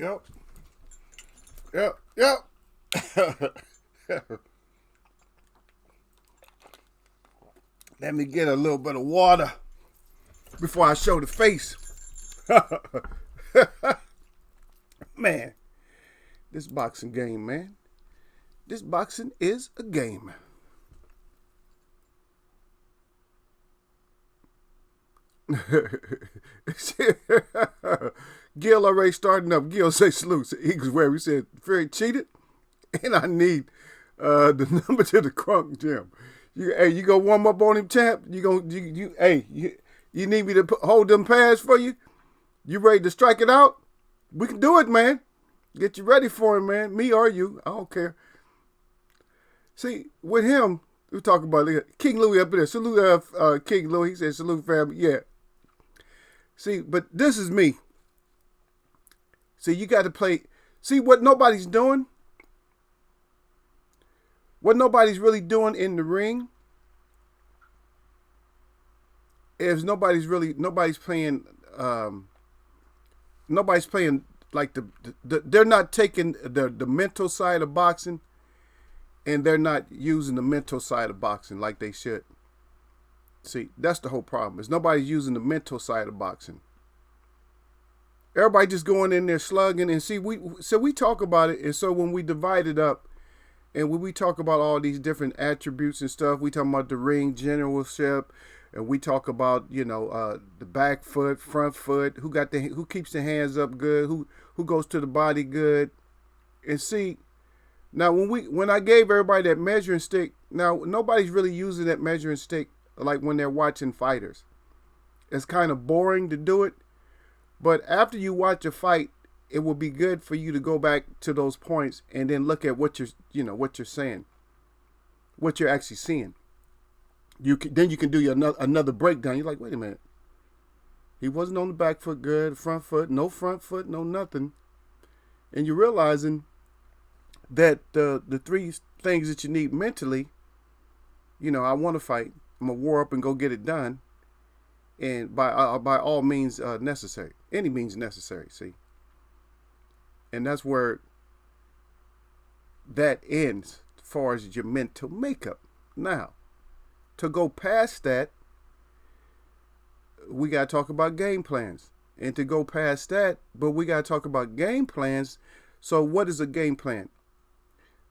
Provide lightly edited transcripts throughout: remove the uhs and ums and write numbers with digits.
Yep. Yep. Yep. Let me get a little bit of water before I show the face. Man, this boxing game, man. This boxing is a game. Gil already starting up. Gil say salute. Eagles where he said Fury cheated, and I need the number to the Crunk Gym. You go warm up on him, champ. You need me to hold them pads for you? You ready to strike it out? We can do it, man. Get you ready for him, man. Me or you, I don't care. See, with him, we talk about King Louis up there. Salute, King Louis. He said salute, family. Yeah. See, but this is me. See, you got to play. See what nobody's doing. What nobody's really doing in the ring is nobody's playing like they're not taking the mental side of boxing, and they're not using the mental side of boxing like they should. See, that's the whole problem. Is nobody's using the mental side of boxing. Everybody just going in there slugging, and see, we talk about it, and so when we divide it up, and when we talk about all these different attributes and stuff, we talk about the ring generalship, and we talk about the back foot, front foot, who keeps the hands up good, who goes to the body good, and see, now when I gave everybody that measuring stick, now nobody's really using that measuring stick like when they're watching fighters. It's kind of boring to do it, but after you watch a fight, it will be good for you to go back to those points and then look at what you're saying, what you're actually seeing. Then you can do another breakdown. You're like, wait a minute. He wasn't on the back foot good, front foot, no nothing. And you're realizing that the three things that you need mentally, I want to fight. I'm going to war up and go get it done. And by all means necessary. Any means necessary, see. And that's where that ends as far as your mental makeup. Now, to go past that, we got to talk about game plans. And to go past that, but we got to talk about game plans. So what is a game plan?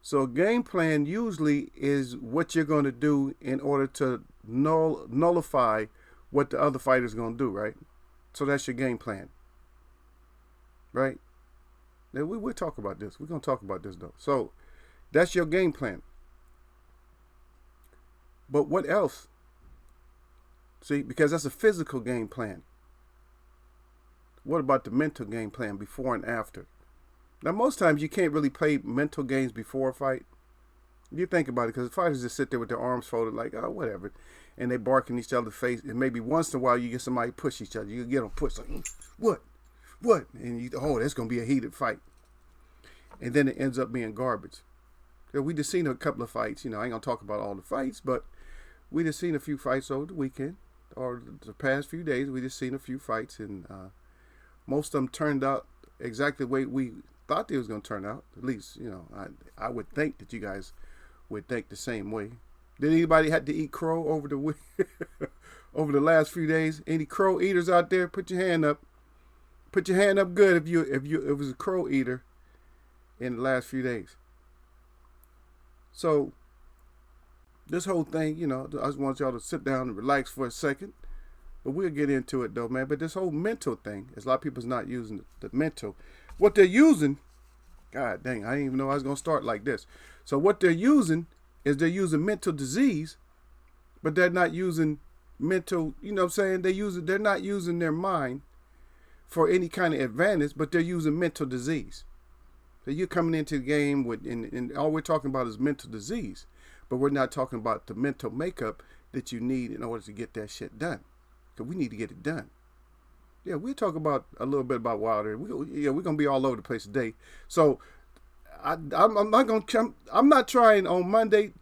So a game plan usually is what you're going to do in order to nullify what the other fighter's going to do, right? So that's your game plan, right? Now, we'll talk about this. We're going to talk about this, though. So that's your game plan. But what else? See, because that's a physical game plan. What about the mental game plan before and after? Now, most times you can't really play mental games before a fight. You think about it, because fighters just sit there with their arms folded like, oh, whatever. And they bark in each other's face. And maybe once in a while you get somebody push each other. You get them pushed like, what? And that's going to be a heated fight. And then it ends up being garbage. We just seen a couple of fights. I ain't going to talk about all the fights, but we just seen a few fights over the weekend or the past few days. We just seen a few fights, and most of them turned out exactly the way we thought they was going to turn out. At least, I would think that you guys would think the same way. Did anybody have to eat crow over the week, over the last few days? Any crow eaters out there? Put your hand up. Put your hand up good if it was a crow eater in the last few days. So this whole thing, I just want y'all to sit down and relax for a second. But we'll get into it though, man. But this whole mental thing, a lot of people's not using the mental. What they're using, God dang, I didn't even know I was gonna start like this. So what they're using is they're using mental disease, but they're not using mental, they're not using their mind for any kind of advantage, but they're using mental disease. So you're coming into the game with, and all we're talking about is mental disease, but we're not talking about the mental makeup that you need in order to get that shit done. Because we need to get it done. Yeah, we'll talk about a little bit about Wilder. We're gonna be all over the place today. So I'm not trying on Monday,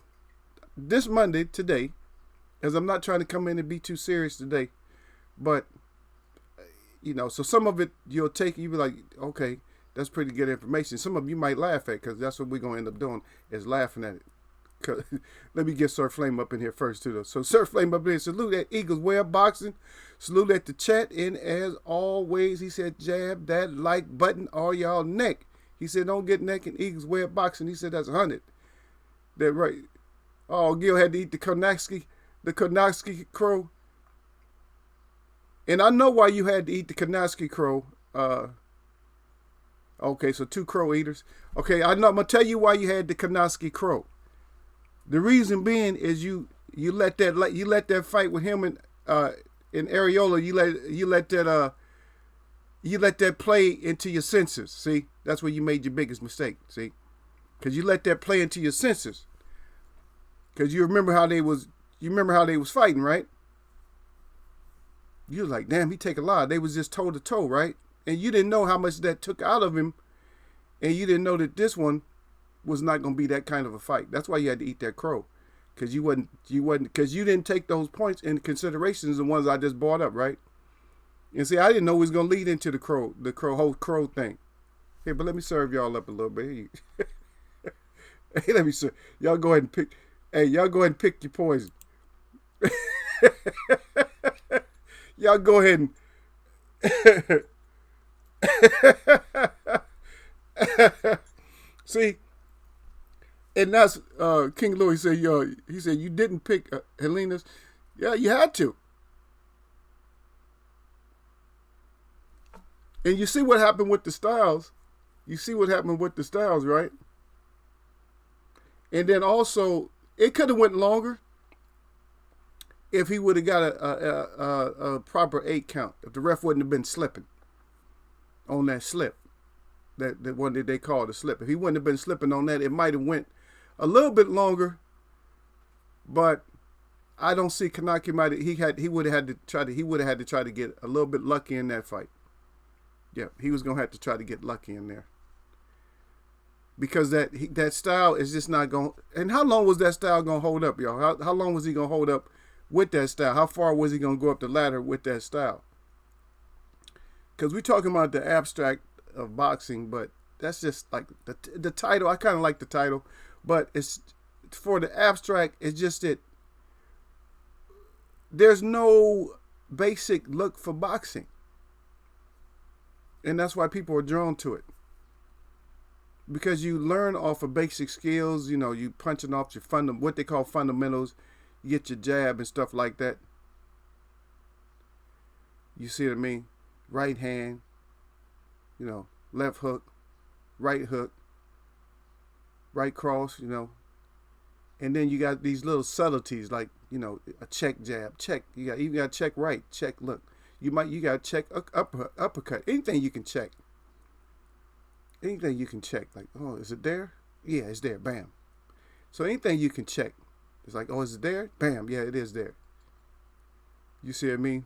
this Monday today, as I'm not trying to come in and be too serious today, but so some of it you'll be like, okay, That's pretty good information. Some of you might laugh at, because that's what we're gonna end up doing, is laughing at it. Let me get Sir Flame up in here first too, though. So Sir Flame up in here. Salute at Eagles Web Boxing. Salute at the chat. And as always, he said, jab that like button or y'all neck. He said, don't get neck in Eagles Web Boxing. He said that's 100. That right. Oh, Gil had to eat the Konowski crow. And I know why you had to eat the Konowski crow. Okay, so 2 crow eaters. Okay, I'm gonna tell you why you had the Konowski crow. The reason being is you let that fight with him and in Areola, you let that play into your senses. See, that's where you made your biggest mistake. See, because you let that play into your senses. Because you remember how they was fighting, right? You was like, damn, he take a lot. They was just toe to toe, right? And you didn't know how much that took out of him, and you didn't know that this one was not going to be that kind of a fight. That's why you had to eat that crow, because you didn't take those points into considerations, the ones I just brought up, right? And see, I didn't know it was going to lead into the whole crow thing. Here, but let me serve y'all up a little bit. Hey, let me serve. Y'all go ahead and pick. Hey, y'all go ahead and pick your poison. Y'all go ahead and see. And that's King Louis said, he said, you didn't pick Helena's. Yeah, you had to. And you see what happened with the styles. You see what happened with the styles, right? And then also, it could have went longer if he would have got a proper 8 count. If the ref wouldn't have been slipping on that slip. That one that they called a slip. If he wouldn't have been slipping on that, it might have went a little bit longer, but I don't see Kanaki he would have had to try to get a little bit lucky in that fight. Yeah, he was gonna have to try to get lucky in there, because that style is just not going. And how long was that style gonna hold up, y'all? How long was he gonna hold up with that style? How far was he gonna go up the ladder with that style? Because we're talking about the abstract of boxing, but that's just like the title. I kind of like the title. But it's for the abstract, it's just that there's no basic look for boxing. And that's why people are drawn to it. Because you learn off of basic skills, you punching off your what they call fundamentals, you get your jab and stuff like that. You see what I mean? Right hand, left hook, right hook, right cross, and then you got these little subtleties like, a check jab, check. You got check right, check look. You got check uppercut. Anything you can check. Anything you can check. Like, oh, is it there? Yeah, it's there. Bam. So anything you can check. It's like, oh, is it there? Bam. Yeah, it is there. You see what I mean?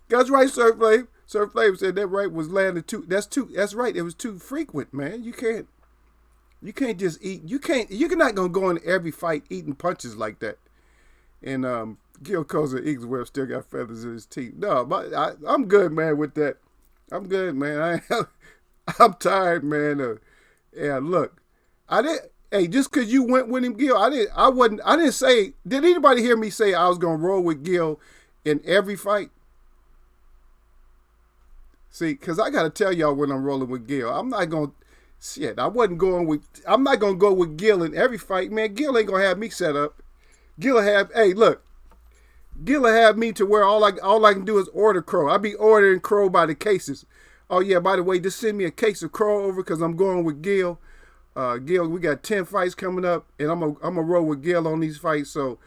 That's right, Sir Flame. Sir Flame said that right was landed too. That's right. It was too frequent, man. You can't just eat. You're not gonna go in every fight eating punches like that. And Gil calls it Eagles Web still got feathers in his teeth. No, I'm good, man, with that. I'm good, man. I'm tired, man. Yeah, look, I didn't. Hey, just because you went with him, Gil, I didn't say. Did anybody hear me say I was gonna roll with Gil in every fight? See, because I got to tell y'all when I'm rolling with Gil. I'm not going to, I'm not going to go with Gil in every fight. Man, Gil ain't going to have me set up. Gil will have me to where all I can do is order crow. I be ordering crow by the cases. Oh, yeah, by the way, just send me a case of crow over because I'm going with Gil. Gil, we got 10 fights coming up, and I'm going to roll with Gil on these fights. So,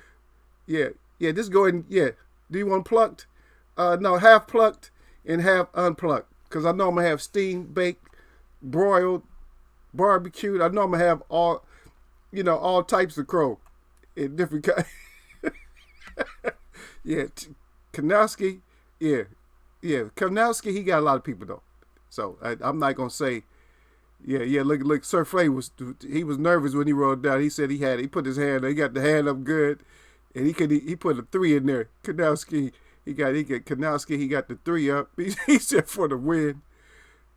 yeah, just go ahead and, yeah. Do you want plucked? No, half plucked and half unplucked, because I know I'm gonna have steamed, baked, broiled, barbecued. I know I'm gonna have all types of crow in different kinds. Yeah, Kanowski, yeah, Kanowski. He got a lot of people though, so I'm not gonna say. Yeah. Look. Sir Flay was nervous when he rolled down. He said he put his hand. He got the hand up good, And he put a 3 in there. Kanowski, he got Kanowski, he got the 3 up. He said for the win.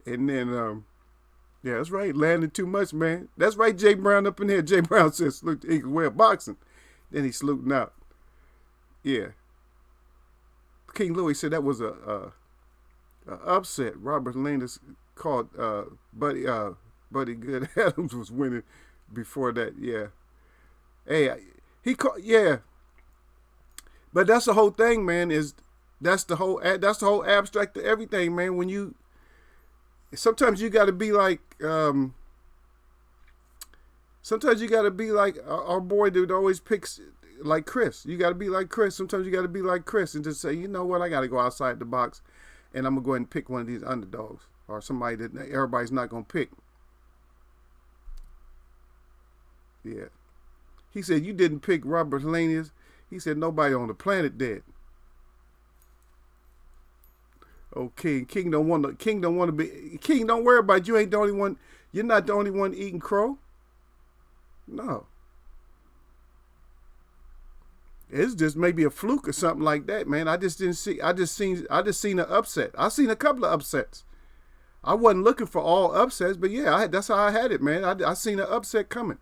And then yeah, that's right. Landed too much, man. That's right, Jay Brown up in here. Jay Brown says salute the Eagles. Well, boxing. Then he's saluting out. Yeah. King Louis said that was a upset. Robert Landis called Buddy Good Adams was winning before that. Yeah. Hey, he called. Yeah. But that's the whole thing, man. That's the whole abstract of everything, man. When you sometimes you got to be like our boy that always picks like Chris. You got to be like Chris. Sometimes you got to be like Chris and just say, you know what, I got to go outside the box, and I'm gonna go ahead and pick one of these underdogs or somebody that everybody's not gonna pick. Yeah. He said you didn't pick Robert Hellenius. He said nobody on the planet did. Okay, King don't want to be King. Don't worry about it. You ain't the only one. You're not the only one eating crow. No. It's just maybe a fluke or something like that, man. I just seen an upset. I seen a couple of upsets. I wasn't looking for all upsets, but yeah, that's how I had it, man. I seen an upset coming.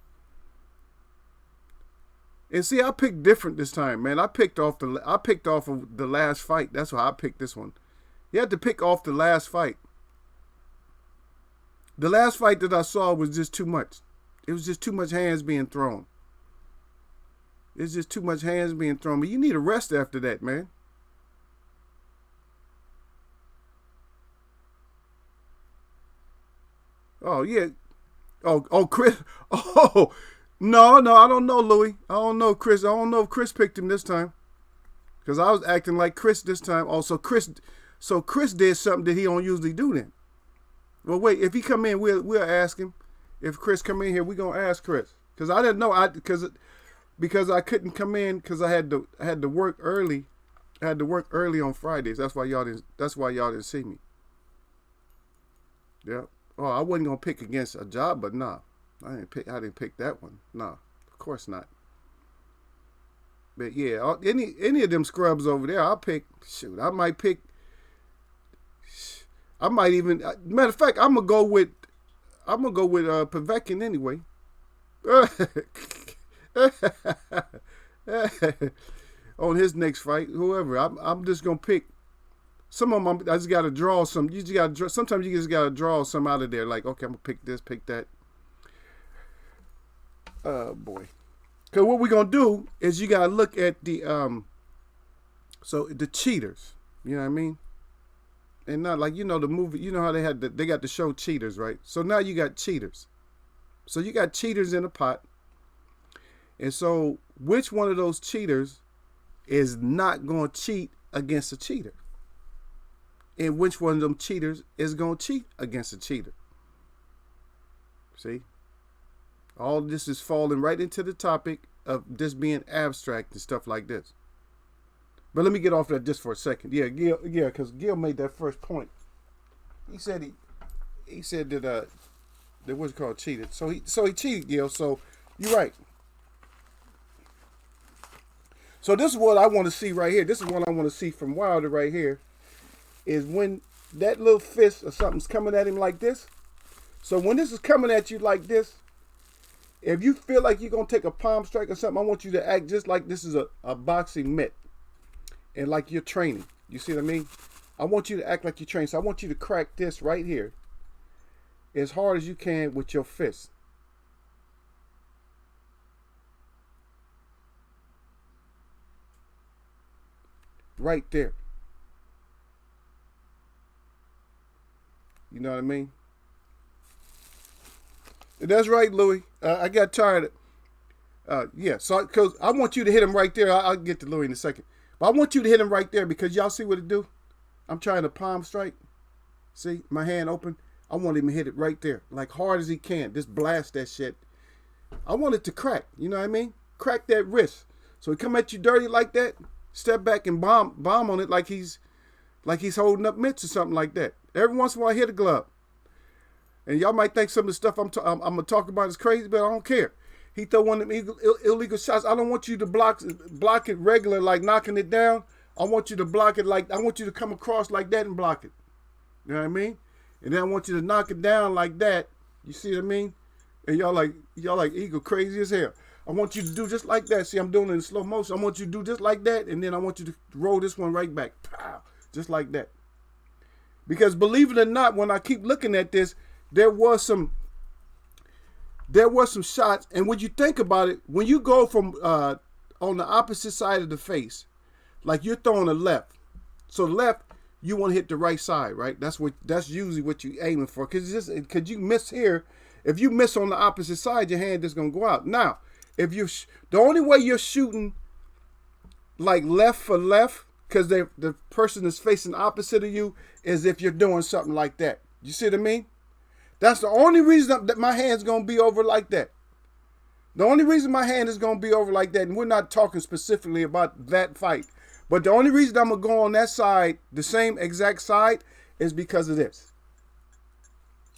And see, I picked different this time, man. I picked off of the last fight. That's why I picked this one. You had to pick off the last fight. The last fight that I saw was just too much. It was just too much hands being thrown. It's just too much hands being thrown. But you need a rest after that, man. Oh, yeah. Oh, Chris. Oh, no, I don't know, Louis. I don't know, Chris. I don't know if Chris picked him this time. Because I was acting like Chris this time. Oh, so Chris did something that he don't usually do then. Well, wait. If he come in, we'll ask him. If Chris come in here, we're going to ask Chris. Because I didn't know. Because I couldn't come in because I had to work early. I had to work early on Fridays. That's why y'all didn't see me. Yeah. Oh, I wasn't gonna pick against a job, but nah. I didn't pick that one. Nah. Of course not. But yeah, any of them scrubs over there, I'll pick. Shoot, I might even matter of fact, I'm gonna go with Povetkin anyway. On his next fight, whoever. I'm just gonna pick some of them. I just gotta draw some. Sometimes you just gotta draw some out of there. Like, okay, I'm gonna pick this, pick that. Boy. Cause what we're gonna do is you gotta look at the the cheaters. You know what I mean? And not like, the movie. You know how they got the show Cheaters, right? So now you got cheaters. So you got cheaters in a pot. And so, which one of those cheaters is not going to cheat against a cheater? And which one of them cheaters is going to cheat against a cheater? See? All this is falling right into the topic of this being abstract and stuff like this. But let me get off that just for a second. Yeah, Gil, because Gil made that first point. He said that what's called cheated. So he cheated, Gil. So you're right. So this is what I want to see right here. This is what I want to see from Wilder right here. Is when that little fist or something's coming at him like this. So when this is coming at you like this, if you feel like you're going to take a palm strike or something, I want you to act just like this is a boxing mitt. And like you're training. You see what I mean? I want you to act like you're training. So I want you to crack this right here as hard as you can with your fist. Right there. You know what I mean? That's right, Louis. I got tired of yeah, so because I want you to hit him right there. I'll get to Louis in a second. But I want you to hit him right there because y'all see what it do? I'm trying to palm strike. See, my hand open. I want him to hit it right there. Like hard as he can. Just blast that shit. I want it to crack. You know what I mean? Crack that wrist. So he come at you dirty like that. Step back and bomb on it like he's holding up mitts or something like that. Every once in a while, hit a glove. And y'all might think some of the stuff I'm going to talk about is crazy, but I don't care. He throw one of them illegal shots. I don't want you to block it regular, like knocking it down. I want you to block it like, I want you to come across like that and block it. You know what I mean? And then I want you to knock it down like that. You see what I mean? And y'all like Eagle crazy as hell. I want you to do just like that. See, I'm doing it in slow motion. I want you to do just like that, and then I want you to roll this one right back. Pow, just like that. Because believe it or not, when I keep looking at this, there was some shots, and when you think about it, when you go from on the opposite side of the face, like you're throwing a left, so left, you want to hit the right side, right? That's usually what you're aiming for. Because you miss here, if you miss on the opposite side, your hand is gonna go out. Now, if you the only way you're shooting like left for left, because the person is facing opposite of you, is if you're doing something like that. You see what I mean? That's the only reason that my hand's gonna be over like that. The only reason my hand is gonna be over like that, and we're not talking specifically about that fight, but the only reason I'm gonna go on that side, the same exact side, is because of this.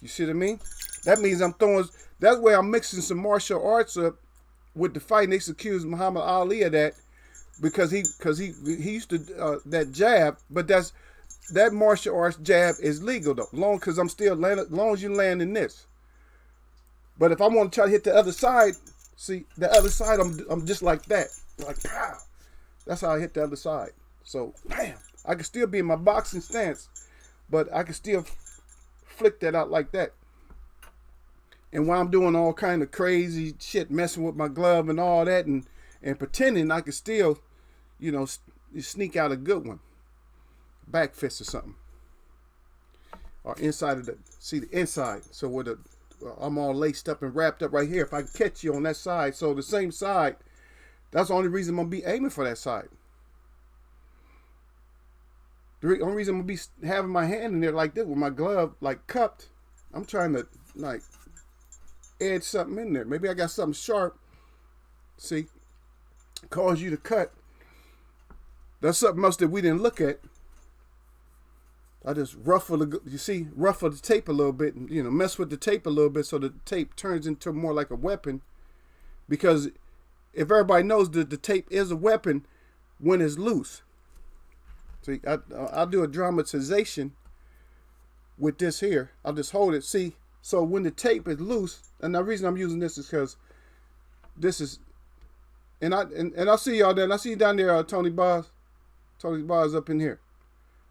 You see what I mean? That means I'm throwing. That's where I'm mixing some martial arts up with the fight. And they accuse Muhammad Ali of that because he used to that jab, but that martial arts jab is legal though, because I'm still long as you land in this. But if I want to try to hit the other side, see the other side, I'm just like that, like pow. That's how I hit the other side. So bam, I can still be in my boxing stance, but I can still flick that out like that. And while I'm doing all kind of crazy shit, messing with my glove and all that, and pretending, I can still, sneak out a good one. Back fist or something. Or inside of the inside. So where I'm all laced up and wrapped up right here. If I can catch you on that side, so the same side, that's the only reason I'm going to be aiming for that side. The only reason I'm going to be having my hand in there like this with my glove like cupped, I'm trying to like edge something in there. Maybe I got something sharp. See? Cause you to cut. That's something else that we didn't look at. I just ruffle the tape a little bit and, mess with the tape a little bit so the tape turns into more like a weapon. Because if everybody knows that the tape is a weapon when it's loose. See, I'll do a dramatization with this here. I'll just hold it. See, so when the tape is loose, and the reason I'm using this is because this is, and I'll see y'all there. And I see you down there, Tony Bars. Tony Bars up in here.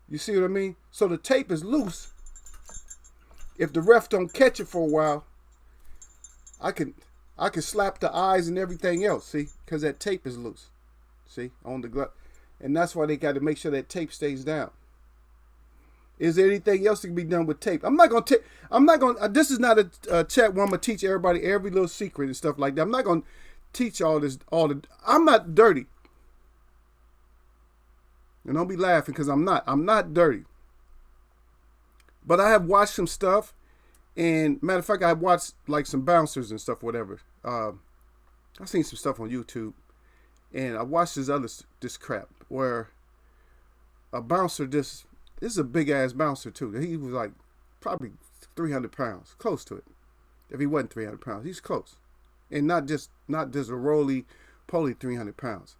You see what I mean? So the tape is loose. If the ref don't catch it for a while, I can slap the eyes and everything else, see? Because that tape is loose. See? On the glove. And that's why they got to make sure that tape stays down. Is there anything else that can be done with tape? This is not a chat where I'm going to teach everybody every little secret and stuff like that. I'm not going to teach I'm not dirty. And don't be laughing because I'm not dirty. But I have watched some stuff. And matter of fact, I watched like some bouncers and stuff, whatever. I've seen some stuff on YouTube. And I watched this crap where a bouncer this is a big ass bouncer too. He was like probably 300 pounds, close to it. If he wasn't 300 pounds, he's close. And not just a roly-poly 300 pounds.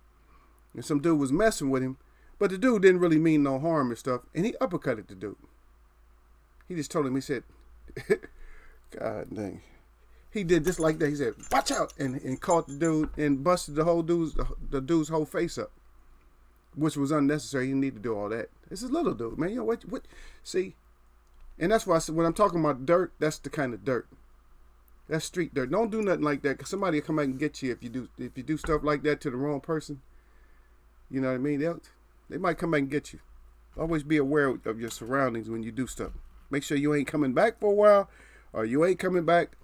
And some dude was messing with him. But the dude didn't really mean no harm and stuff. And he uppercutted the dude. He just told him, he said, God dang. He did just like that. He said, watch out. And caught the dude and busted the dude's whole face up. Which was unnecessary. He didn't need to do all that. It's a little dude, man. What? See? And that's why I said, when I'm talking about dirt, that's the kind of dirt. That's street dirt. Don't do nothing like that. Because somebody will come back and get you if you do stuff like that to the wrong person. You know what I mean? They might come back and get you. Always be aware of your surroundings when you do stuff. Make sure you ain't coming back for a while, or you ain't coming back,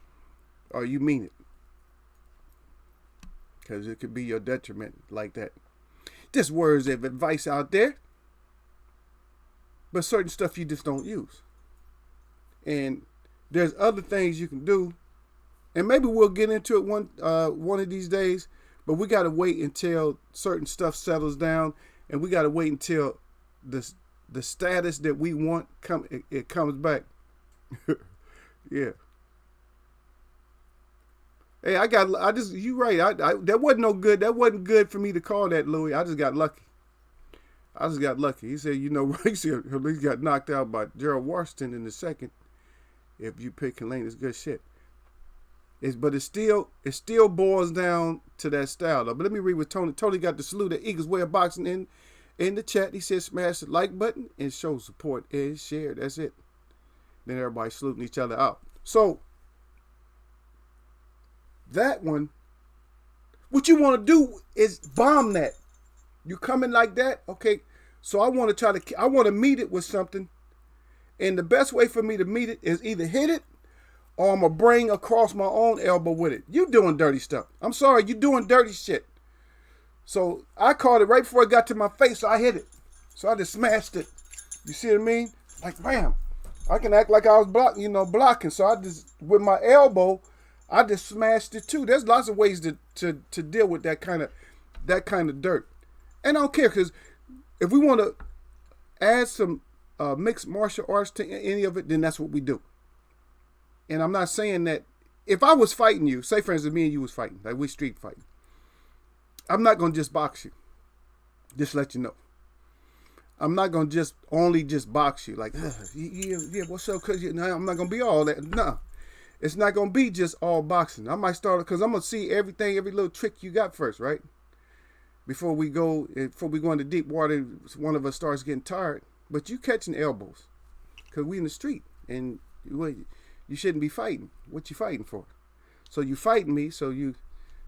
or you mean it. Because it could be your detriment like that. Just words of advice out there. But certain stuff you just don't use. And there's other things you can do. And maybe we'll get into it one of these days. But we got to wait until certain stuff settles down. And we got to wait until the status that we want it comes back. Yeah. Hey, you right. That wasn't no good. That wasn't good for me to call that, Louis. I just got lucky. He said, he said, he got knocked out by Gerald Washington in the second. If you pick Lane, it's good shit. But it still boils down to that style though. But let me read what Tony. Tony got the salute at Eagles Way of Boxing in the chat. He said, smash the like button and show support and share. That's it. Then everybody saluting each other out. So that one, what you want to do is bomb that. You coming like that, okay? So I want to meet it with something, and the best way for me to meet it is either hit it, or I'm gonna bring across my own elbow with it. You doing dirty stuff. I'm sorry, you doing dirty shit. So I caught it right before it got to my face, so I hit it. So I just smashed it. You see what I mean? Like bam. I can act like I was blocking. So I just, with my elbow, I just smashed it too. There's lots of ways to deal with that kind of dirt. And I don't care, because if we want to add some mixed martial arts to any of it, then that's what we do. And I'm not saying that if I was fighting you, say for instance, me and you was fighting, like we street fighting, I'm not going to just box you. Just let you know. I'm not going to only box you. Like, yeah, what's up? Cause I'm not going to be all that. No, it's not going to be just all boxing. I might start, because I'm going to see every little trick you got first, right? Before we go into deep water, one of us starts getting tired. But you catching elbows, because we in the street, and you shouldn't be fighting. What you fighting for? So you fighting me,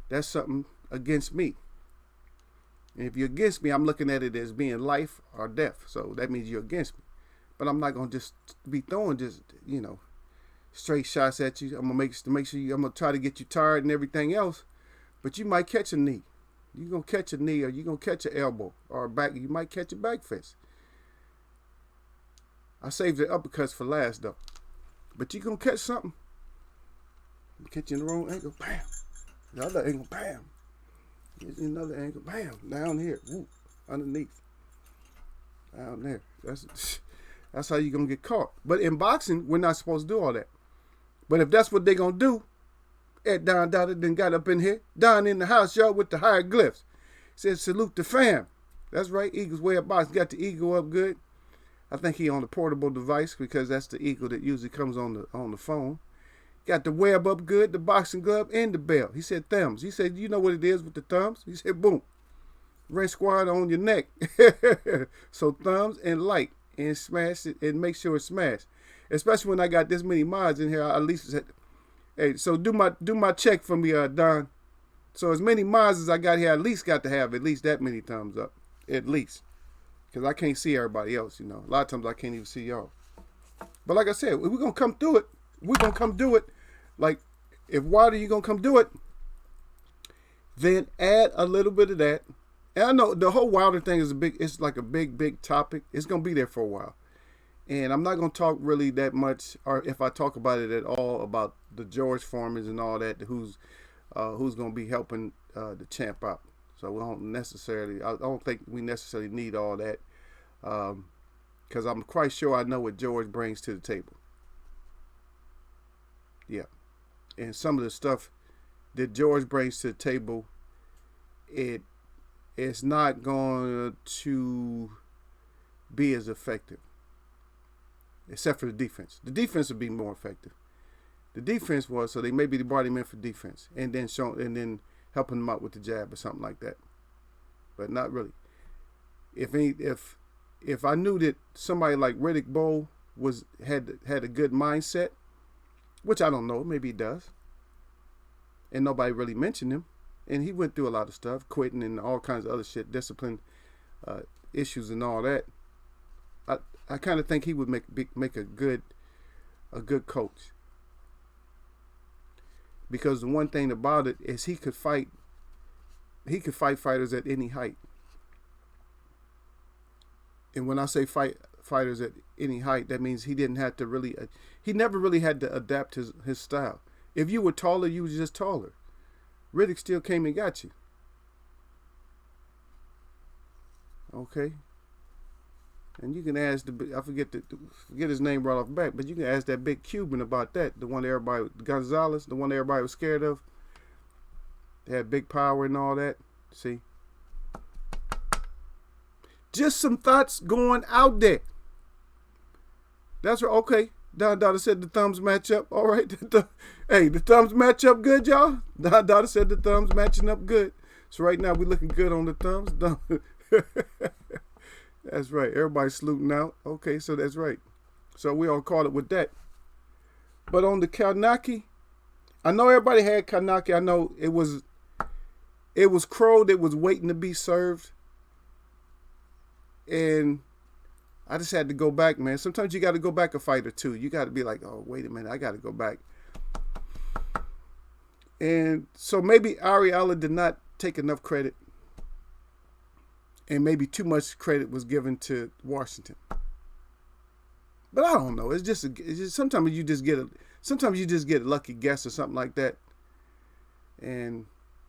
that's something against me. And if you're against me, I'm looking at it as being life or death. So that means you're against me. But I'm not gonna just be throwing straight shots at you. I'm gonna I'm gonna try to get you tired and everything else. But you might catch a knee. You're gonna catch a knee, or you're gonna catch an elbow, or a back. You might catch a back fist. I saved the uppercuts for last though. But you're gonna catch something. You catch you in the wrong angle, bam. The other angle, bam. Here's another angle, bam. Down here, whoop, underneath. Down there. That's how you're gonna get caught. But in boxing, we're not supposed to do all that. But if that's what they're gonna do, Ed Don Dada then got up in here, down in the house, y'all, with the hieroglyphs. Said salute the fam. That's right, Eagles Way of Boxing. Got the eagle up good. I think he on the portable device, because that's the eagle that usually comes on the phone. Got the web up good, the boxing glove, and the belt. He said thumbs. He said, you know what it is with the thumbs? He said, boom. Red squad on your neck. So thumbs and light, and smash it, and make sure it's smashed. Especially when I got this many mods in here, I at least said, hey, so do my check for me, Don. So as many mods as I got here, I at least got to have at least that many thumbs up. At least. Because I can't see everybody else, A lot of times I can't even see y'all. But like I said, we're going to come through it. We're going to come do it. Like, if Wilder, you're going to come do it, then add a little bit of that. And I know the whole Wilder thing is it's like a big topic. It's going to be there for a while. And I'm not going to talk really that much, or if I talk about it at all, about the George Foremans and all that, who's going to be helping the champ out. So I don't think we necessarily need all that, because I'm quite sure I know what George brings to the table. Yeah. And some of the stuff that George brings to the table, it's not going to be as effective, except for the defense. The defense would be more effective. The defense was, so they brought him in for defense, and then helping him out with the jab or something like that. But not really. If I knew that somebody like Riddick Bowe had a good mindset, which I don't know, maybe he does, and nobody really mentioned him, and he went through a lot of stuff, quitting and all kinds of other shit, discipline issues and all that. I kind of think he would make a good coach, because the one thing about it is he could fight fighters at any height. And when I say fight fighters at any height, that means he never really had to adapt his style. If you were taller, you were just taller. Riddick still came and got you. Okay. And you can ask I forget his name right off the bat, but you can ask that big Cuban about that, the one everybody, Gonzalez, the one everybody was scared of. They had big power and all that. See? Just some thoughts going out there. That's right. Okay. Don Dada said the thumbs match up. All right. Hey, the thumbs match up good, y'all? Don Dada said the thumbs matching up good. So right now we looking good on the thumbs. That's right. Everybody's saluting out. Okay, so that's right. So we all caught it with that. But on the Kanaki, I know everybody had Kanaki. I know it was crowed. It was waiting to be served. And I just had to go back, man. Sometimes you got to go back a fight or two. You got to be like, oh, wait a minute. I got to go back. And so maybe Ariella did not take enough credit. And maybe too much credit was given to Washington. But I don't know. It's just sometimes you just get a lucky guess or something like that.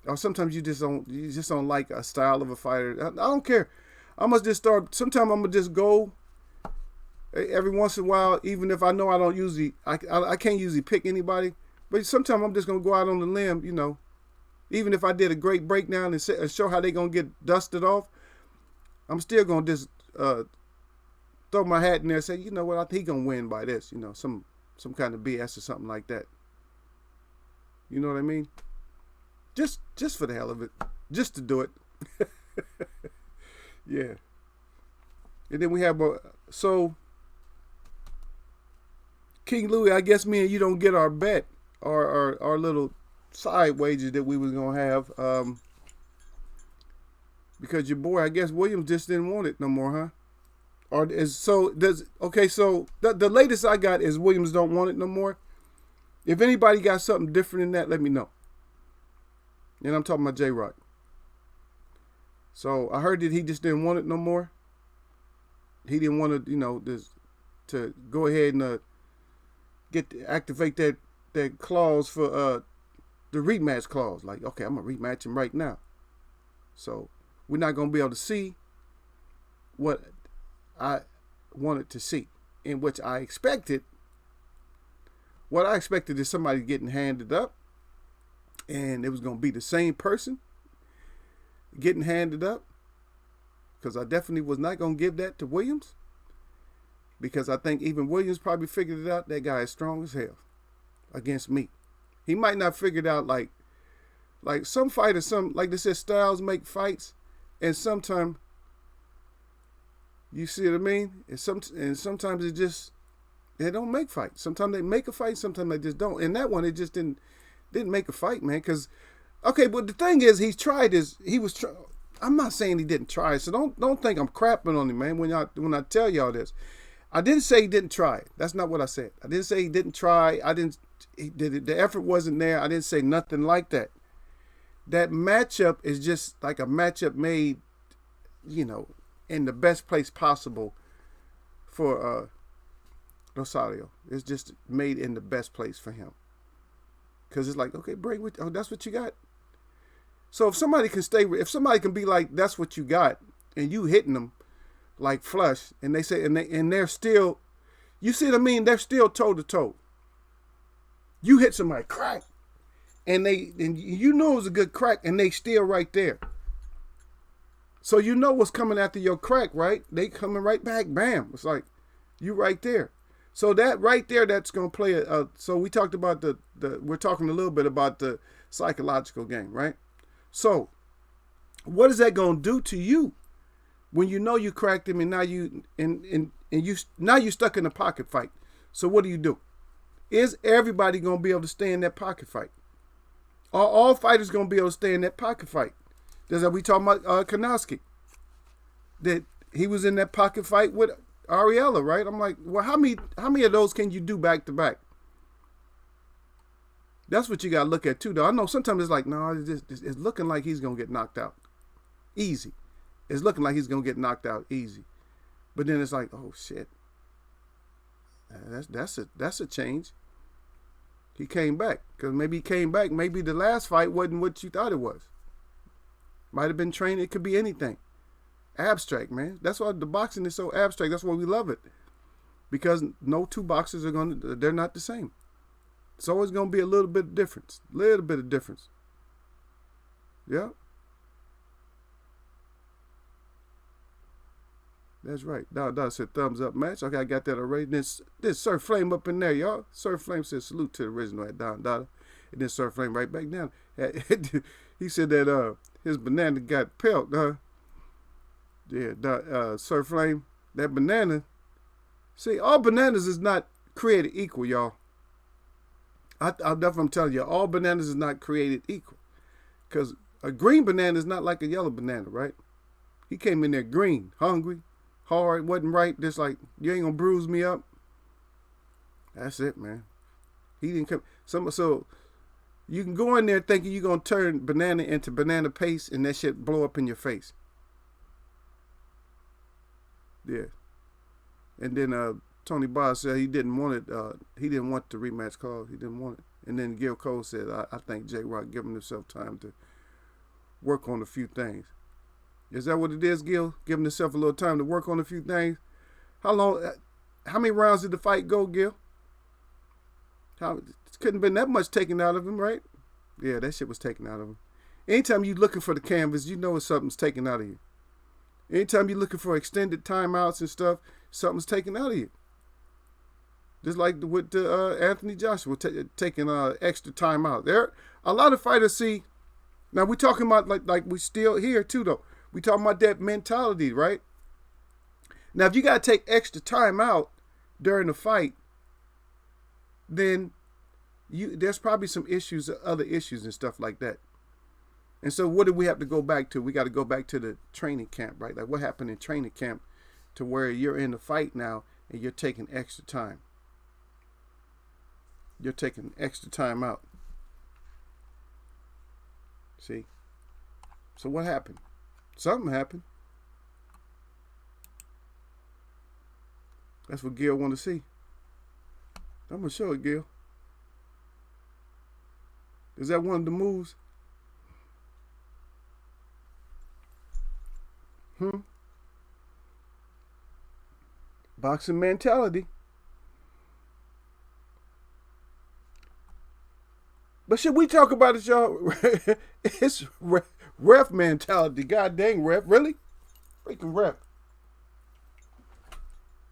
Or sometimes you just don't like a style of a fighter. I don't care. I must just start. Sometimes I'm gonna just go every once in a while, even if I know I don't usually, I can't usually pick anybody. But sometimes I'm just gonna go out on the limb, you know. Even if I did a great breakdown and show how they gonna get dusted off, I'm still gonna just throw my hat in there and say, you know what, I think he gonna win by this, you know, some kind of BS or something like that. You know what I mean? Just for the hell of it, just to do it. Yeah. And then we have so King Louis, I guess me and you don't get our bet, our little side wages that we was gonna have, because your boy, I guess Williams just didn't want it no more, huh? So the latest I got is Williams don't want it no more. If anybody got something different than that, let me know. And I'm talking about J-Rock. So I heard that he just didn't want it no more. He didn't want to, you know, to go ahead and activate that clause for the rematch clause. Like, okay, I'm gonna rematch him right now. So we're not gonna be able to see what I wanted to see, in which I expected. What I expected is somebody getting handed up, and it was gonna be the same person getting handed up, because I definitely was not going to give that to Williams, because I think even Williams probably figured it out. That guy is strong as hell against me. He might not figure it out like some fighters, like they said, styles make fights, and sometimes, you see what I mean? And sometimes they don't make fights. Sometimes they make a fight, sometimes they just don't. And that one, it just didn't make a fight, man, because okay, but the thing is, I'm not saying he didn't try, so don't think I'm crapping on him, man. When I tell y'all this, I didn't say he didn't try. That's not what I said. I didn't say he didn't try. The effort wasn't there. I didn't say nothing like that. That matchup is just like a matchup made, you know, in the best place possible for Rosario. It's just made in the best place for him. Because it's like, okay, that's what you got. So if somebody can be like, that's what you got, and you hitting them like flush, and they say, and they're still, you see what I mean? They're still toe to toe. You hit somebody, crack, and you know it was a good crack, and they still right there. So you know what's coming after your crack, right? They coming right back, bam. It's like, you right there. So that right there, that's going to play so we talked about we're talking a little bit about the psychological game, right? So what is that going to do to you when you know you cracked him, and now you're stuck in a pocket fight? So what do? Is everybody going to be able to stay in that pocket fight? Are all fighters going to be able to stay in that pocket fight? That's what we talking about Kanowski. That he was in that pocket fight with Ariella, right? I'm like, well, how many of those can you do back to back? That's what you got to look at too, though. I know sometimes it's like, no, it's looking like he's going to get knocked out easy. It's looking like he's going to get knocked out easy. But then it's like, oh, shit. That's a change. He came back. Because maybe he came back. Maybe the last fight wasn't what you thought it was. Might have been trained. It could be anything. Abstract, man. That's why the boxing is so abstract. That's why we love it. Because no two boxers they're not the same. It's always going to be a little bit of difference. Yeah. That's right. Dot said thumbs up match. Okay, I got that already. Then Sir Flame up in there, y'all. Sir Flame said salute to the original at Don Dada. And then Sir Flame right back down. He said that his banana got pelt, huh? Yeah, Sir Flame, that banana. See, all bananas is not created equal, y'all. That's what I'm telling you. All bananas is not created equal. Because a green banana is not like a yellow banana, right? He came in there green, hungry, hard, wasn't right. Just like, you ain't gonna bruise me up. That's it, man. He didn't come. So you can go in there thinking you're gonna turn banana into banana paste and that shit blow up in your face. Yeah. And then Tony Boss said he didn't want it. He didn't want the rematch call. He didn't want it. And then Gil Cole said, I think J Rock giving himself time to work on a few things. Is that what it is, Gil? Giving himself a little time to work on a few things? How long? How many rounds did the fight go, Gil? It couldn't have been that much taken out of him, right? Yeah, that shit was taken out of him. Anytime you're looking for the canvas, you know something's taken out of you. Anytime you're looking for extended timeouts and stuff, something's taken out of you. Just like with Anthony Joshua taking extra timeout. There, a lot of fighters see. Now we're talking about like we still here too though. We talking about that mentality, right? Now if you gotta take extra time out during the fight, then there's probably some issues, other issues and stuff like that. And so what do we have to go back to? We got to go back to the training camp, right? Like what happened in training camp to where you're in the fight now and you're taking extra time. You're taking extra time out. See? So what happened? Something happened. That's what Gil want to see. I'm going to show it, Gil. Is that one of the moves? Boxing mentality. But should we talk about it, y'all? It's ref mentality. God dang, ref. Really? Freaking ref.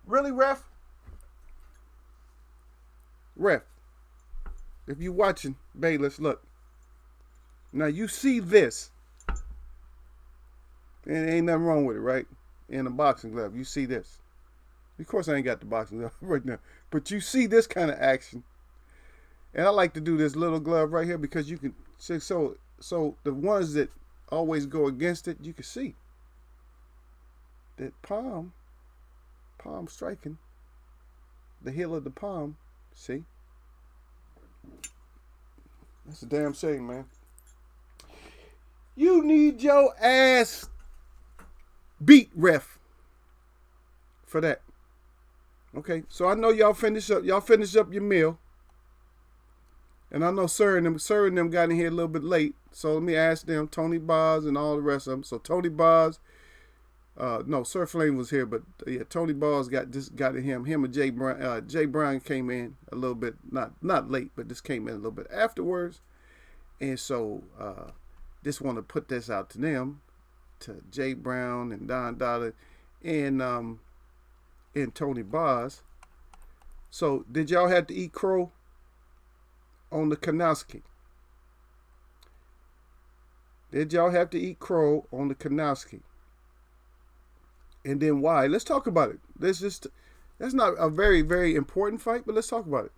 Really, ref? Ref. If you watching, babe, let's look. Now you see this. And ain't nothing wrong with it, right? In a boxing glove, you see this. Of course, I ain't got the boxing glove right now. But you see this kind of action. And I like to do this little glove right here because you can see, so the ones that always go against it, you can see that palm striking the heel of the palm. See? That's a damn shame, man. You need your ass beat, ref, for that. Okay, so I know y'all finish up your meal. And I know Sir and them got in here a little bit late. So let me ask them, Tony Boz and all the rest of them. So Tony Boz, no, Sir Flame was here, but yeah, Tony Boz got in him. Him and Jay Brown. Jay Brown came in a little bit, not late, but just came in a little bit afterwards. And so just want to put this out to them, to Jay Brown and Don Dada and Tony Boz. So did y'all have to eat crow on the Kanowski? Did y'all have to eat crow on the Kanowski? And then why? Let's talk about it. That's not a very, very important fight, but let's talk about it.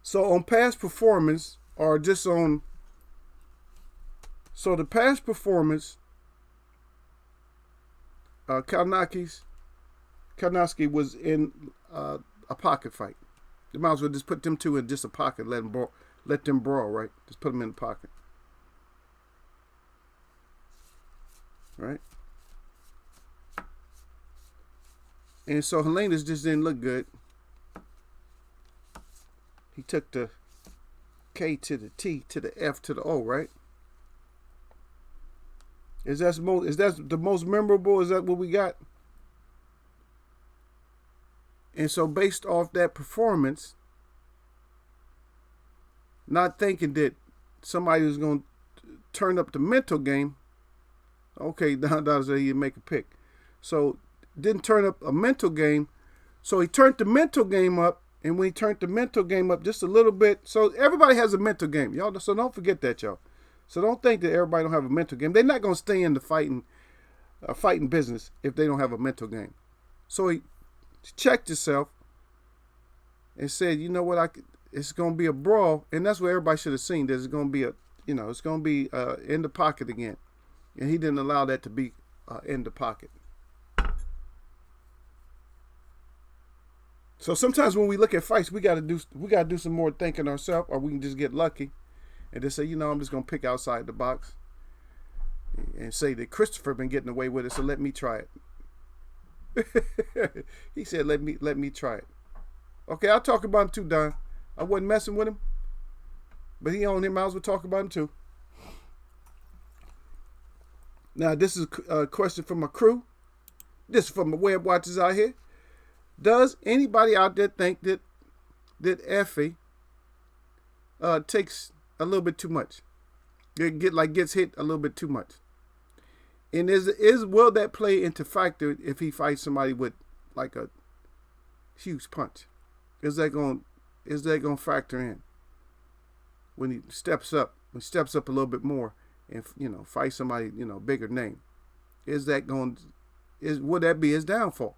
So on past performance, or just on, so the past performance, Kanowski was in a pocket fight. You might as well just put them two in just a pocket, let them brawl, right? Just put them in the pocket. Right? And so Helena's just didn't look good. He took the K to the T to the F to the O, right? Is that the most memorable? Is that what we got? And so based off that performance, not thinking that somebody was going to turn up the mental game. Okay, Don said he'd make a pick. So didn't turn up a mental game. So he turned the mental game up, and when he turned the mental game up just a little bit, so everybody has a mental game, y'all. So don't forget that, y'all. So don't think that everybody don't have a mental game. They're not gonna stay in the fighting business if they don't have a mental game. So he checked himself and said, you know what, it's gonna be a brawl, and that's what everybody should have seen. There's gonna be it's gonna be in the pocket again, and he didn't allow that to be in the pocket. So sometimes when we look at fights, we gotta do some more thinking ourselves, or we can just get lucky and just say, I'm just gonna pick outside the box and say that Christopher been getting away with it, so let me try it. He said, let me try it. Okay, I'll talk about him too, Don. I wasn't messing with him, but he on him. I was gonna talk about him too. Now this is a question from my crew. This is from my web watchers out here. Does anybody out there think that Effie takes a little bit too much? Gets hit a little bit too much? And will that play into factor if he fights somebody with like a huge punch? Is that going to factor in when he steps up a little bit more and fight somebody bigger name? Would that be his downfall?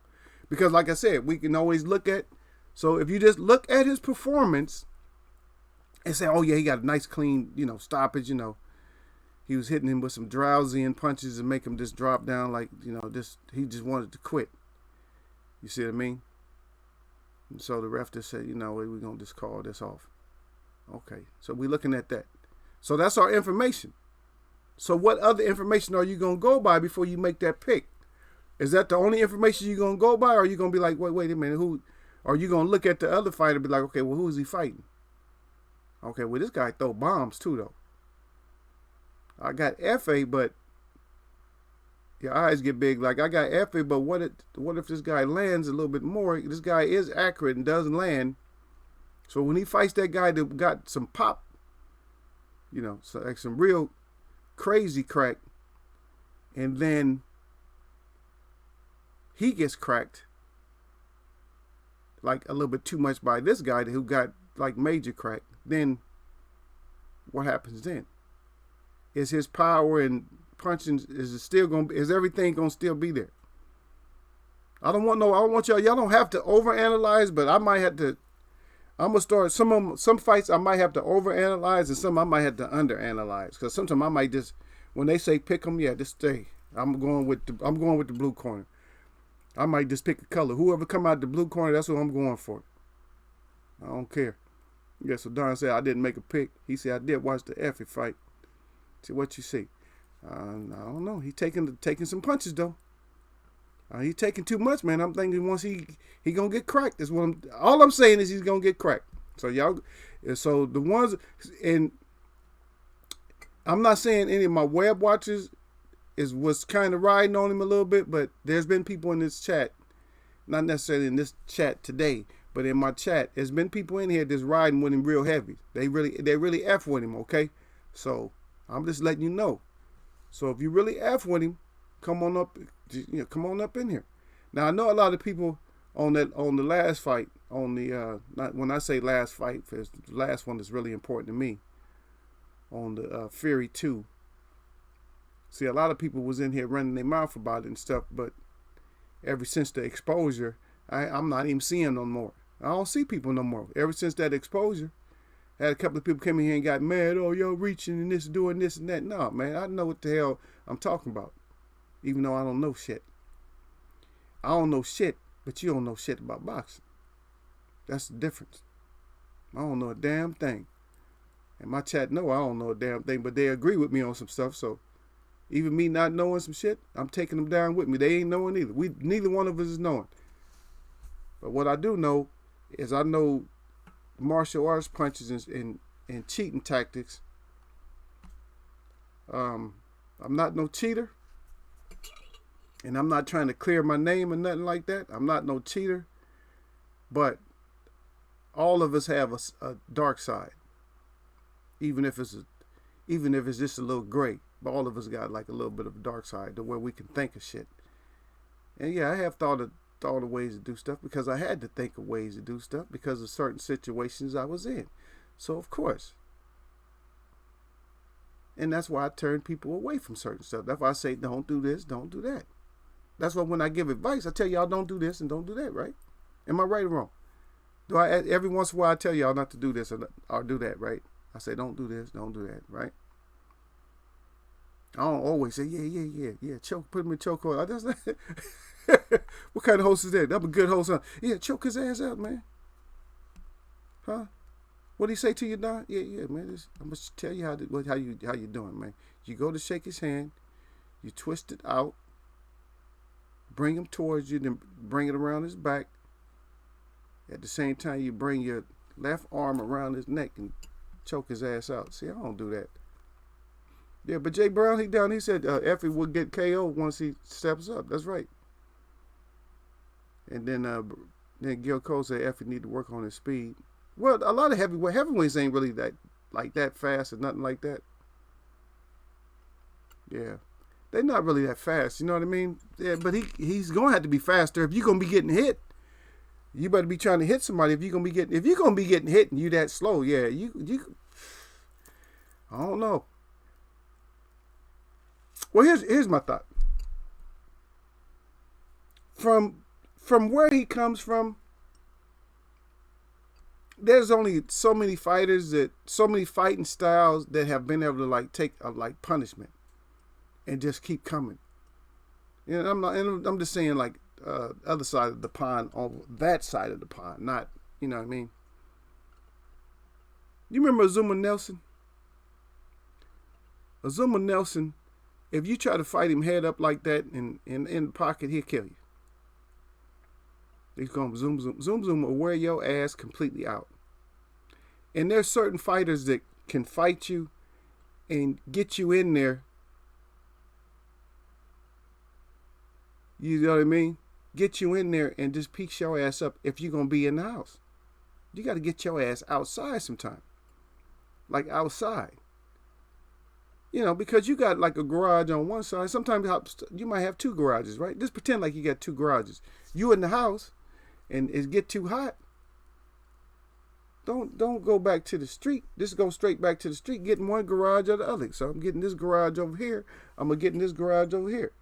Because like I said, we can always look at, so if you just look at his performance and say, oh yeah, he got a nice clean, stoppage, he was hitting him with some drowsy punches and make him just drop down like, he just wanted to quit. You see what I mean? And so the ref just said, we're going to just call this off. Okay, so we're looking at that. So that's our information. So what other information are you going to go by before you make that pick? Is that the only information you're going to go by? Or are you going to be like, wait a minute, who? Are you going to look at the other fighter and be like, okay, well, who is he fighting? Okay, well, this guy throw bombs too, though. I got FA, but your eyes get big. Like, I got FA, but what if this guy lands a little bit more? This guy is accurate and doesn't land. So when he fights that guy that got some pop, so like some real crazy crack, and then he gets cracked like a little bit too much by this guy who got like major crack, then what happens then? Is his power and punching, is everything gonna still be there? I don't want y'all don't have to overanalyze, but I might have to. I'm gonna start some fights I might have to overanalyze, and some I might have to underanalyze, because sometimes I might just, when they say pick them, just stay. I'm going with the blue corner. I might just pick a color. Whoever come out the blue corner, that's what I'm going for. I don't care. Yeah, so Don said I didn't make a pick. He said I did watch the Effie fight. See what you see. I don't know. He taking some punches though. He taking too much, man. I'm thinking once he gonna get cracked. That's what all I'm saying is he's gonna get cracked. So y'all, so the ones, and I'm not saying any of my web watchers was kind of riding on him a little bit, but there's been people in this chat, not necessarily in this chat today, but in my chat, there's been people in here that's riding with him real heavy. They really F with him, okay? So I'm just letting you know. So if you really F with him, come on up in here. Now I know a lot of people on the last fight, not when I say last fight, the last one is really important to me, on the Fury 2. See, a lot of people was in here running their mouth about it and stuff, but ever since the exposure, I'm not even seeing no more. I don't see people no more. Ever since that exposure, I had a couple of people come in here and got mad. Oh, yo, reaching and this, doing this and that. No, man, I know what the hell I'm talking about, even though I don't know shit. I don't know shit, but you don't know shit about boxing. That's the difference. I don't know a damn thing. And my chat know I don't know a damn thing, but they agree with me on some stuff, so even me not knowing some shit, I'm taking them down with me. They ain't knowing either. Neither one of us is knowing. But what I do know is I know martial arts punches and cheating tactics. I'm not no cheater. And I'm not trying to clear my name or nothing like that. I'm not no cheater. But all of us have a dark side. even if it's just a little gray. But all of us got like a little bit of a dark side to where we can think of shit. And yeah, I have thought of ways to do stuff because I had to think of ways to do stuff because of certain situations I was in. So of course. And that's why I turn people away from certain stuff. That's why I say don't do this, don't do that. That's why when I give advice, I tell y'all don't do this and don't do that, right? Am I right or wrong? Do I every once in a while I tell y'all not to do this or do that, right? I say don't do this, don't do that, right? I don't always say yeah. Choke, put him in chokehold. That's not. What kind of host is that? I'm a good host, huh? Yeah, choke his ass out, man. Huh? What did he say to you, Don? Yeah, man. I'm gonna tell you how you doing, man. You go to shake his hand, you twist it out, bring him towards you, then bring it around his back. At the same time, you bring your left arm around his neck and choke his ass out. See, I don't do that. Yeah, but Jay Brown, he said Effie will get KO once he steps up. That's right. And then Gil Cole said Effie need to work on his speed. Well, a lot of heavyweights ain't really that fast or nothing like that. Yeah. They're not really that fast, you know what I mean? Yeah, but he's gonna have to be faster. If you're gonna be getting hit, you better be trying to hit somebody. If you're gonna be getting hit and you that slow, yeah, you I don't know. Well, here's my thought. From where he comes from, there's only so many fighting styles that have been able to take punishment and just keep coming. You know, I'm just saying other side of the pond, on that side of the pond, not, you know what I mean? You remember Azuma Nelson? Azuma Nelson, if you try to fight him head up like that in the pocket, he'll kill you. He's going to zoom will wear your ass completely out. And there's certain fighters that can fight you and get you in there. You know what I mean? Get you in there and just pick your ass up if you're going to be in the house. You got to get your ass outside sometime. Like outside. You know, because you got like a garage on one side. Sometimes you might have two garages, right? Just pretend like you got two garages. You in the house and it get too hot. Don't go back to the street. Just go straight back to the street, getting one garage or the other. So I'm getting this garage over here. I'm going to get in this garage over here.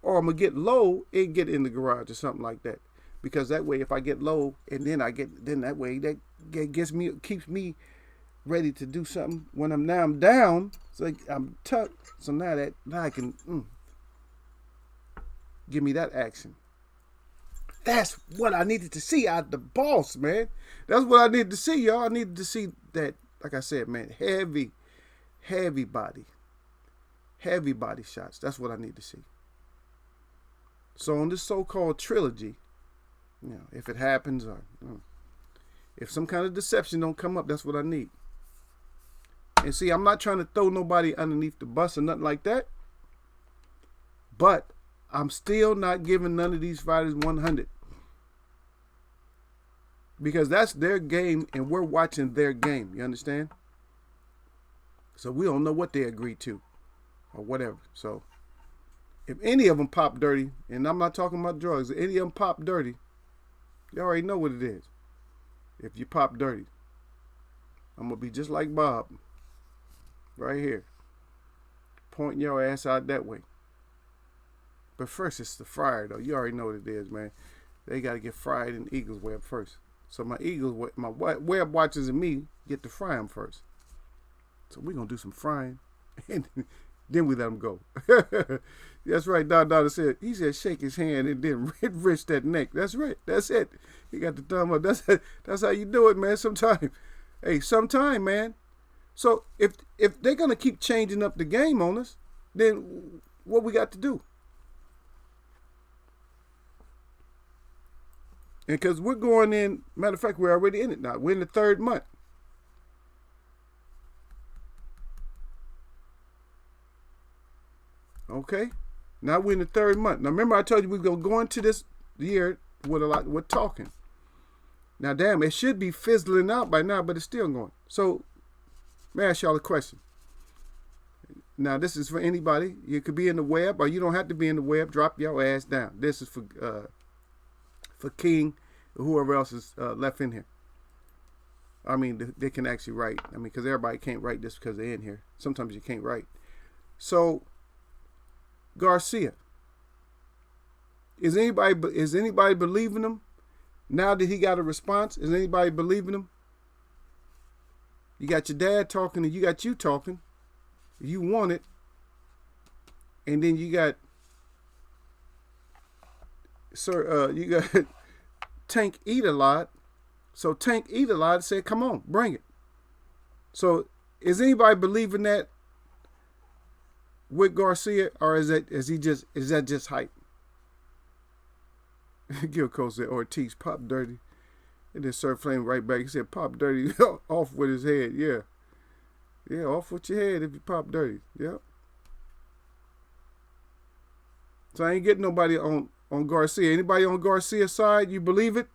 Or I'm going to get low and get in the garage or something like that. Because that way, if I get low and then that way that keeps me ready to do something when I'm down. So I'm tucked. So now I can give me that action. That's what I needed to see out of the boss, man. That's what I needed to see, y'all. I needed to see that, like I said, man, heavy body shots. That's what I need to see. So on this so-called trilogy, you know, if it happens or if some kind of deception don't come up, that's what I need. And see, I'm not trying to throw nobody underneath the bus or nothing like that. But I'm still not giving none of these fighters 100. Because that's their game and we're watching their game. You understand? So we don't know what they agreed to or whatever. So if any of them pop dirty, and I'm not talking about drugs, if any of them pop dirty, you already know what it is. If you pop dirty, I'm going to be just like Bob. Right here. Pointing your ass out that way. But first, it's the fryer, though. You already know what it is, man. They got to get fried in Eagles web first. So my web watchers and me get to fry them first. So we're going to do some frying. And then we let them go. That's right. Don said, he said, shake his hand and then wrist that neck. That's right. That's it. He got the thumb up. That's how you do it, man. Sometime, man. So if they're going to keep changing up the game on us, then what we got to do? And because we're going in, matter of fact, we're already in it now. We're in the 3rd month. Okay? Now we're in the 3rd month. Now remember I told you we were going to go into this year with talking. Now damn, it should be fizzling out by now, but it's still going. So Let me ask y'all a question. Now, this is for anybody. You could be in the web, or you don't have to be in the web. Drop your ass down. This is for King, or whoever else is left in here. I mean, they can actually write. I mean, because everybody can't write just because they're in here. Sometimes you can't write. So, Garcia, is anybody believing him? Now that he got a response, is anybody believing him? You got your dad talking, and you got you talking. You want it, and then you got you got Tank Eat a Lot. So Tank Eat a Lot said, "Come on, bring it." So is anybody believing that with Garcia, or is that just hype? Gilco said Ortiz pop dirty, and then Sir Flame right back. He said pop dirty off with his head. Yeah. Yeah, off with your head if you pop dirty. Yep. So I ain't getting nobody on Garcia. Anybody on Garcia's side, you believe it?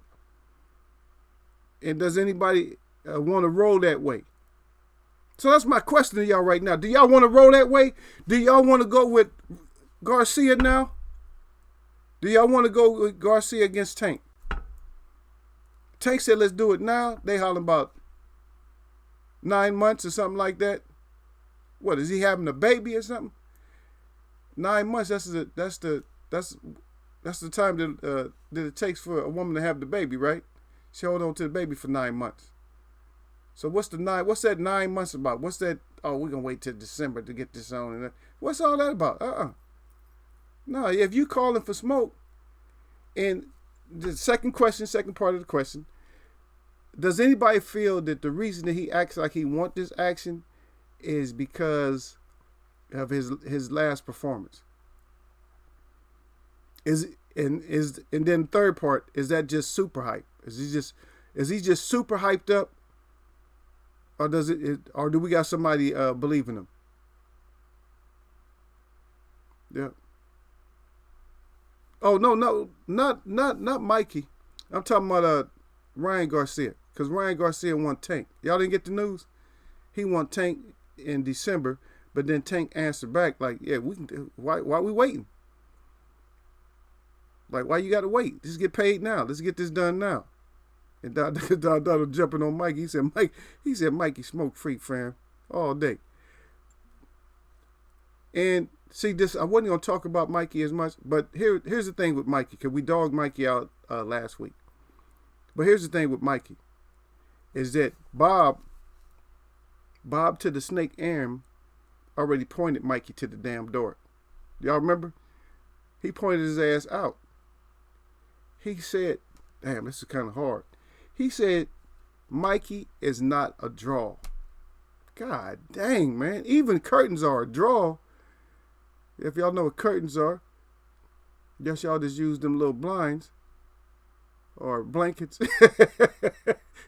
And does anybody want to roll that way? So that's my question to y'all right now. Do y'all want to roll that way? Do y'all want to go with Garcia now? Do y'all want to go with Garcia against Tank? Tank said, let's do it now. They hollering about 9 months or something like that. What, is he having a baby or something? 9 months. That's the time that it takes for a woman to have the baby, right? She hold on to the baby for 9 months. So what's that 9 months about? What's that? Oh, we're gonna wait till December to get this on. And what's all that about? No, if you calling for smoke, and the second part of the question. Does anybody feel that the reason that he acts like he want this action is because of his last performance? And then third part, is that just super hype? Is he just super hyped up, or do we got somebody believing him? Yeah. Oh no, not Mikey. I'm talking about Ryan Garcia. Because Ryan Garcia want Tank. Y'all didn't get the news? He want Tank in December, but then Tank answered back like, yeah, we can. Why we waiting? Like, why you got to wait? Just get paid now. Let's get this done now. And Donald jumping on Mike. He said, Mikey smoke free, fam, all day. And see, this, I wasn't going to talk about Mikey as much, but here's the thing with Mikey, because we dogged Mikey out last week. But here's the thing with Mikey, is that Bob to the snake arm already pointed Mikey to the damn door. Y'all remember? He pointed his ass out. He said, damn, this is kind of hard. He said, Mikey is not a draw. God dang, man. Even curtains are a draw. If y'all know what curtains are, guess y'all just use them little blinds. Or blankets.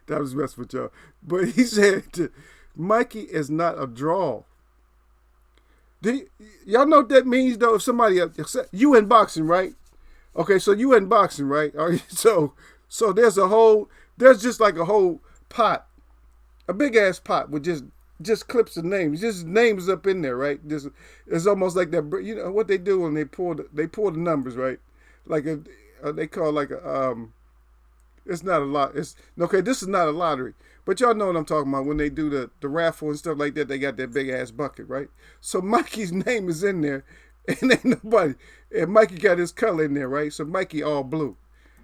That was messing with y'all. But he said, Mikey is not a draw. Y'all know what that means, though? If somebody, you in boxing, right? Okay, so you in boxing, right? So there's just like a whole pot, a big ass pot with just clips of names, just names up in there, right? Just, it's almost like that. You know what they do when they pull the numbers, right? Like they call like a It's not a lot. It's okay. This is not a lottery, but y'all know what I'm talking about. When they do the raffle and stuff like that, they got that big ass bucket, right? So Mikey's name is in there, and ain't nobody. And Mikey got his color in there, right? So Mikey all blue,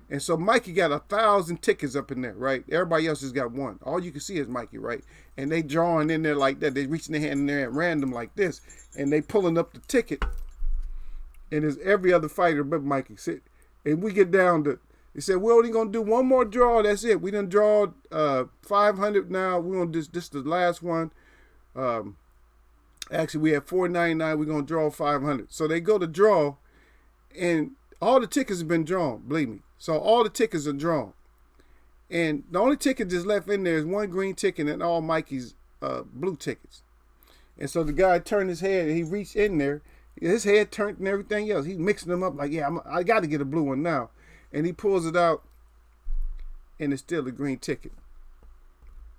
and so Mikey got 1,000 tickets up in there, right? Everybody else has got one. All you can see is Mikey, right? And they drawing in there like that. They reaching their hand in there at random like this, and they pulling up the ticket. And there's every other fighter but Mikey. And we get down to. He said, we're only going to do one more draw. That's it. We done draw 500 now. We're going to this the last one. Actually, we have 499. We're going to draw 500. So they go to draw, and all the tickets have been drawn, believe me. So all the tickets are drawn. And the only ticket that's left in there is one green ticket and all Mikey's blue tickets. And so the guy turned his head, and he reached in there. His head turned and everything else. He's mixing them up like, yeah, I got to get a blue one now. And he pulls it out, and it's still a green ticket.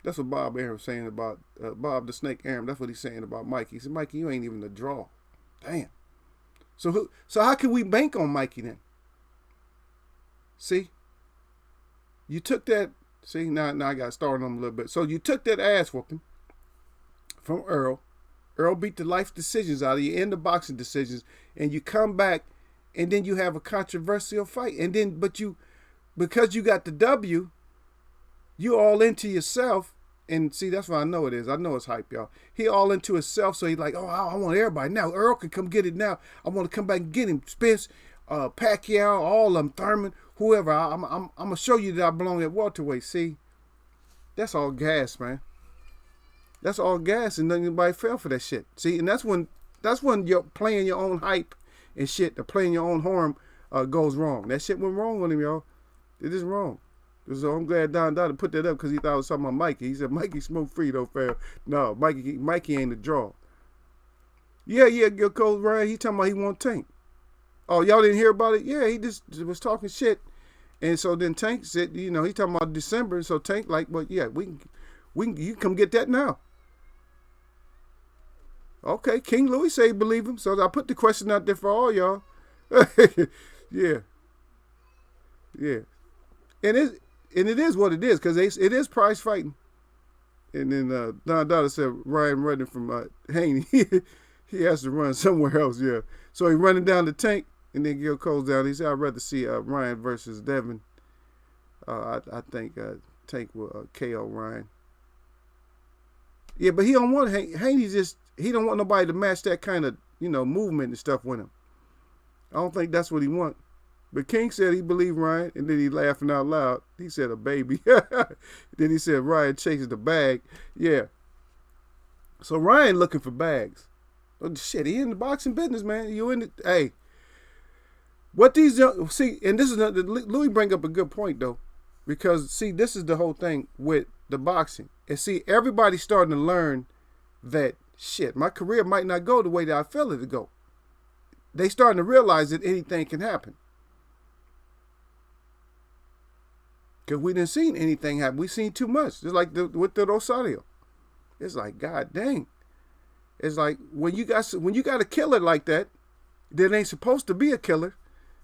That's what Bob Arum was saying about Bob the Snake Arum. That's what he's saying about Mikey. He said, Mikey, you ain't even a draw. Damn. So how can we bank on Mikey then? See? You took that. See, now I got started on him a little bit. So you took that ass whooping from Earl. Earl beat the life decisions out of you and the boxing decisions. And you come back and then you have a controversial fight. And then, because you got the W, you all into yourself. And see, that's what I know it is. I know it's hype, y'all. He all into himself. So he's like, oh, I want everybody now. Earl can come get it now. I want to come back and get him. Spence, Pacquiao, all of them, Thurman, whoever. I'm going to show you that I belong at welterweight. See, that's all gas, man. That's all gas, and nobody fell for that shit. See, and that's when you're playing your own hype and shit, or playing your own horn goes wrong. That shit went wrong on him, y'all. It is wrong. So I'm glad Don Dada put that up because he thought it was something about Mikey. He said, Mikey smoke free though, fam. No, Mikey ain't a draw. Yeah, your coach Ryan, he talking about he want Tank. Oh, y'all didn't hear about it? Yeah, he just was talking shit. And so then Tank said, he talking about December. So Tank like, well, yeah, we can you come get that now. Okay, King Louis say he believe him. So I put the question out there for all y'all. Yeah. And it is what it is, because it is prize fighting. And then Don Dada said Ryan running from Haney. He has to run somewhere else, yeah. So he running down the Tank, and then Gil Cole's down. He said, I'd rather see Ryan versus Devin. I think Tank will KO Ryan. Yeah, but he don't want Haney he don't want nobody to match that kind of, movement and stuff with him. I don't think that's what he want. But King said he believed Ryan, and then he laughing out loud. He said a baby. Then he said Ryan chases the bag. Yeah. So Ryan looking for bags. Oh, shit, he in the boxing business, man. You in it? Hey. What these see, and this is Louis bring up a good point though, because see, this is the whole thing with the boxing, and see, everybody's starting to learn that shit, my career might not go the way that I feel it to go. They starting to realize that anything can happen. Because we didn't see anything happen. We seen too much. Just like with the Rosario. It's like, God dang. It's like when you got a killer like that ain't supposed to be a killer,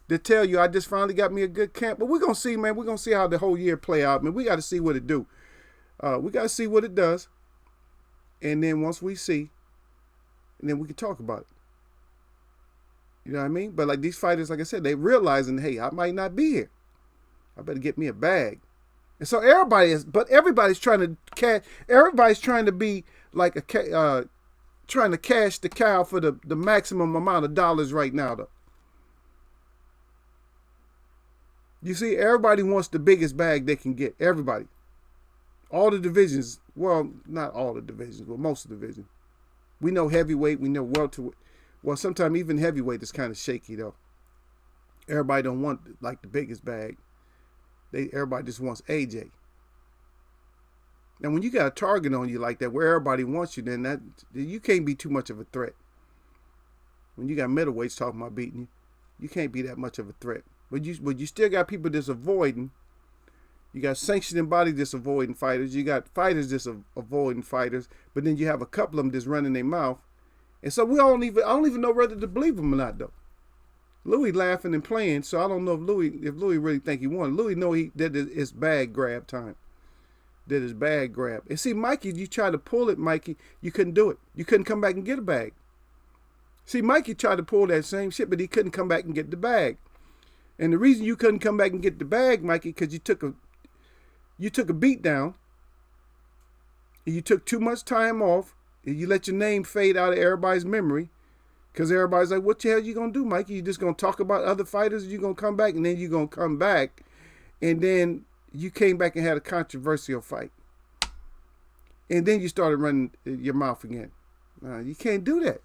to tell you I just finally got me a good camp. But we're gonna see, man. We're gonna see how the whole year play out, man. We gotta see what it do. We gotta see what it does. And then once we see, and then we can talk about it. You know what I mean? But like these fighters, like I said, they realizing, hey, I might not be here. I better get me a bag. And so everybody's trying to cash. Everybody's trying to be like trying to cash the cow for the maximum amount of dollars right now, though. You see, everybody wants the biggest bag they can get. Everybody. All the divisions. Well, not all the divisions, but most of the divisions. We know heavyweight. We know welterweight. Well, sometimes even heavyweight is kind of shaky, though. Everybody don't want like the biggest bag. Everybody just wants AJ. Now, when you got a target on you like that, where everybody wants you, then you can't be too much of a threat. When you got middleweights talking about beating you, you can't be that much of a threat. But you still got people that's avoiding. You got sanctioning bodies that's avoiding fighters. You got fighters that's avoiding fighters. But then you have a couple of them that's running their mouth. And so I don't even know whether to believe them or not, though. Louis laughing and playing, so I don't know if Louis really think he won. Louis know that it's bag grab time. That is bag grab. And see, Mikey, you tried to pull it, Mikey. You couldn't do it. You couldn't come back and get a bag. See, Mikey tried to pull that same shit, but he couldn't come back and get the bag. And the reason you couldn't come back and get the bag, Mikey, because you took a beat down. And you took too much time off. And you let your name fade out of everybody's memory. Because everybody's like, what the hell you going to do, Mikey? You just going to talk about other fighters? You going to come back? And then you going to come back. And then you came back and had a controversial fight. And then you started running your mouth again. You can't do that.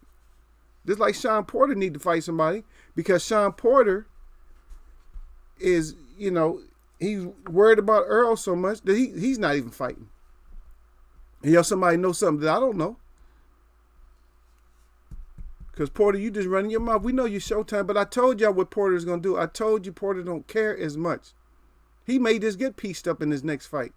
Just like Sean Porter need to fight somebody. Because Sean Porter is, he's worried about Earl so much that he's not even fighting. And somebody knows something that I don't know. Because Porter, you just running your mouth. We know you're Showtime, but I told y'all what Porter's going to do. I told you Porter don't care as much. He may just get pieced up in his next fight.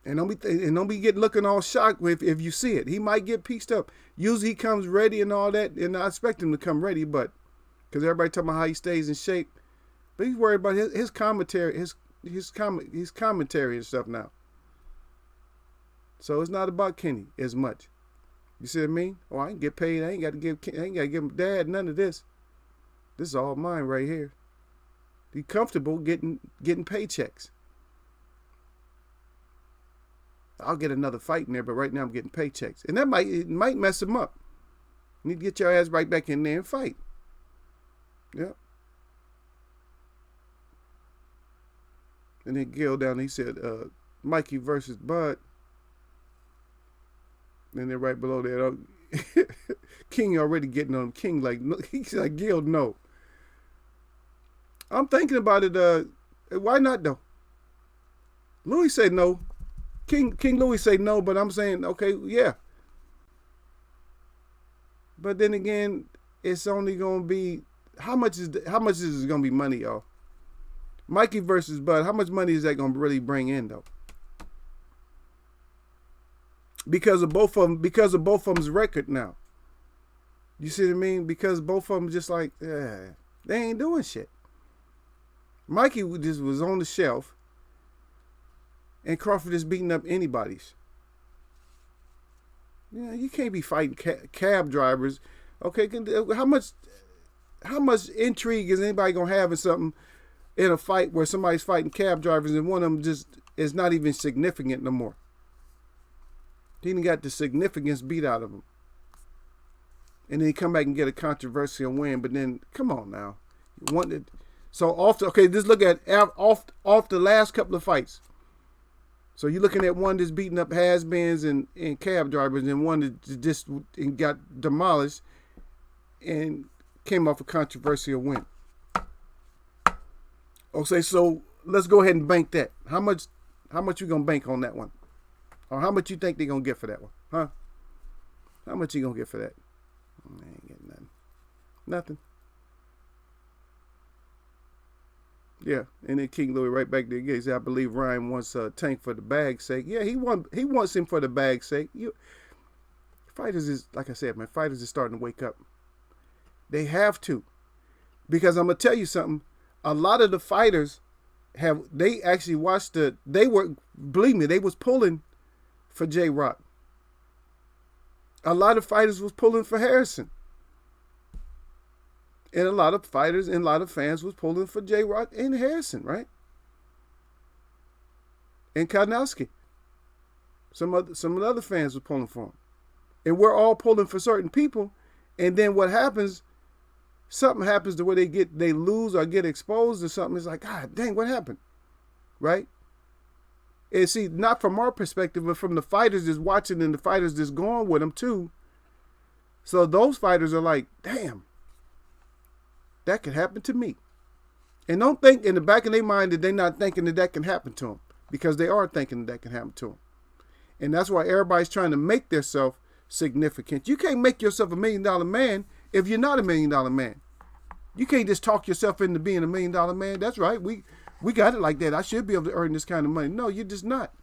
And don't be getting looking all shocked if you see it. He might get pieced up. Usually he comes ready and all that, and I expect him to come ready, but because everybody talking about how he stays in shape, but he's worried about his commentary, his commentary and stuff now. So it's not about Kenny as much. You see what I mean? Oh, I ain't get paid. I ain't got to give him dad none of this. This is all mine right here. Be comfortable getting paychecks. I'll get another fight in there, but right now I'm getting paychecks. And it might mess him up. You need to get your ass right back in there and fight. Yep. And then Gil down, he said, Mikey versus Bud. And then right below that, King already getting on him. King he's like, Gil, no. I'm thinking about it. Why not though? Louis said no. King Louis say no, but I'm saying, okay, yeah. But then again, it's only gonna be how much is it gonna be money, y'all? Mikey versus Bud, how much money is that gonna really bring in though? Because of both of them's record now. You see what I mean? Because both of them just like, they ain't doing shit. Mikey just was on the shelf. And Crawford is beating up anybody's. Yeah, you can't be fighting cab drivers. Okay, how much intrigue is anybody gonna have in something in a fight where somebody's fighting cab drivers and one of them just is not even significant no more? He didn't got the significance beat out of him, and then he come back and get a controversial win. But then, come on now, you wanted so often. Okay, just look at off the last couple of fights. So you're looking at one that's beating up has-beens and cab drivers, and one that just got demolished and came off a controversial win. Okay, so let's go ahead and bank that. How much you gonna bank on that one? Or how much you think they're gonna get for that one? Huh? How much you gonna get for that? I ain't getting nothing. Nothing. Yeah, and then King Louis right back there again. He said, I believe Ryan wants Tank for the bag's sake. Yeah, he wants him for the bag's sake. Fighters is, like I said, man, fighters is starting to wake up. They have to. Because I'm going to tell you something. A lot of the fighters they actually watched believe me, they was pulling for J-Rock. A lot of fighters was pulling for Harrison. And a lot of fighters and a lot of fans was pulling for J-Rock and Harrison, right? And Karnowski. Some of the other fans were pulling for him. And we're all pulling for certain people. And then what happens, something happens to where they lose or get exposed or something. It's like, God dang, what happened? Right? And see, not from our perspective, but from the fighters that's watching and the fighters that's going with them too. So those fighters are like, damn. That could happen to me. And don't think in the back of their mind that they're not thinking that can happen to them. Because they are thinking that can happen to them. And that's why everybody's trying to make themselves significant. You can't make yourself $1 million man if you're not $1 million man. You can't just talk yourself into being $1 million man. That's right. We got it like that. I should be able to earn this kind of money. No, you're just not.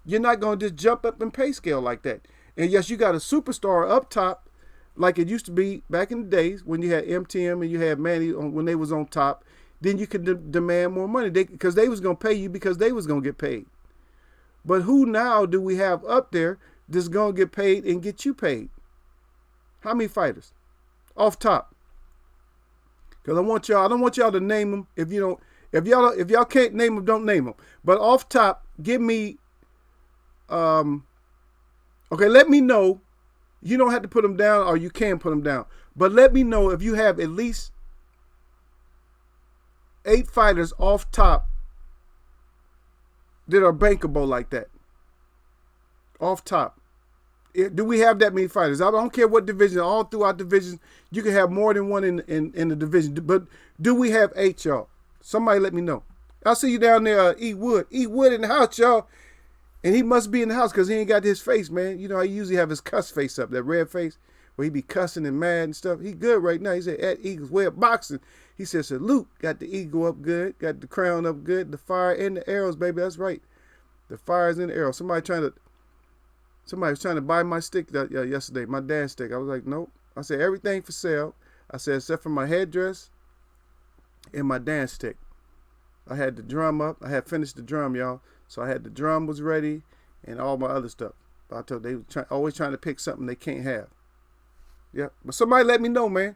You're not going to just jump up in pay scale like that. And yes, you got a superstar up top like it used to be back in the days when you had MTM and you had Manny when they was on top. Then you could demand more money because they was going to pay you because they was going to get paid. But who now do we have up there that's going to get paid and get you paid? How many fighters? Off top. Because I don't want y'all to name them. If y'all can't name them, don't name them. But off top, give me, okay, let me know. You don't have to put them down or you can put them down. But let me know if you have at least 8 fighters off top that are bankable like that. Off top. Do we have that many fighters? I don't care what division. All throughout divisions, you can have more than one in the division. But do we have 8, y'all? Somebody let me know. I'll see you down there, E. Wood. E. Wood in the house, y'all. And he must be in the house because he ain't got his face, man. You know, he usually have his cuss face up, that red face, where he be cussing and mad and stuff. He good right now. He said, at Eagles Way of Boxing. He said, salute. Got the eagle up good. Got the crown up good. The fire and the arrows, baby. That's right. The fire's in the air. Somebody was trying to buy my stick yesterday, my dance stick. I was like, nope. I said, everything for sale. I said, except for my headdress and my dance stick. I had the drum up. I had finished the drum, y'all. So I had the drum was ready and all my other stuff. But I told they were always trying to pick something they can't have. Yeah. But somebody let me know, man.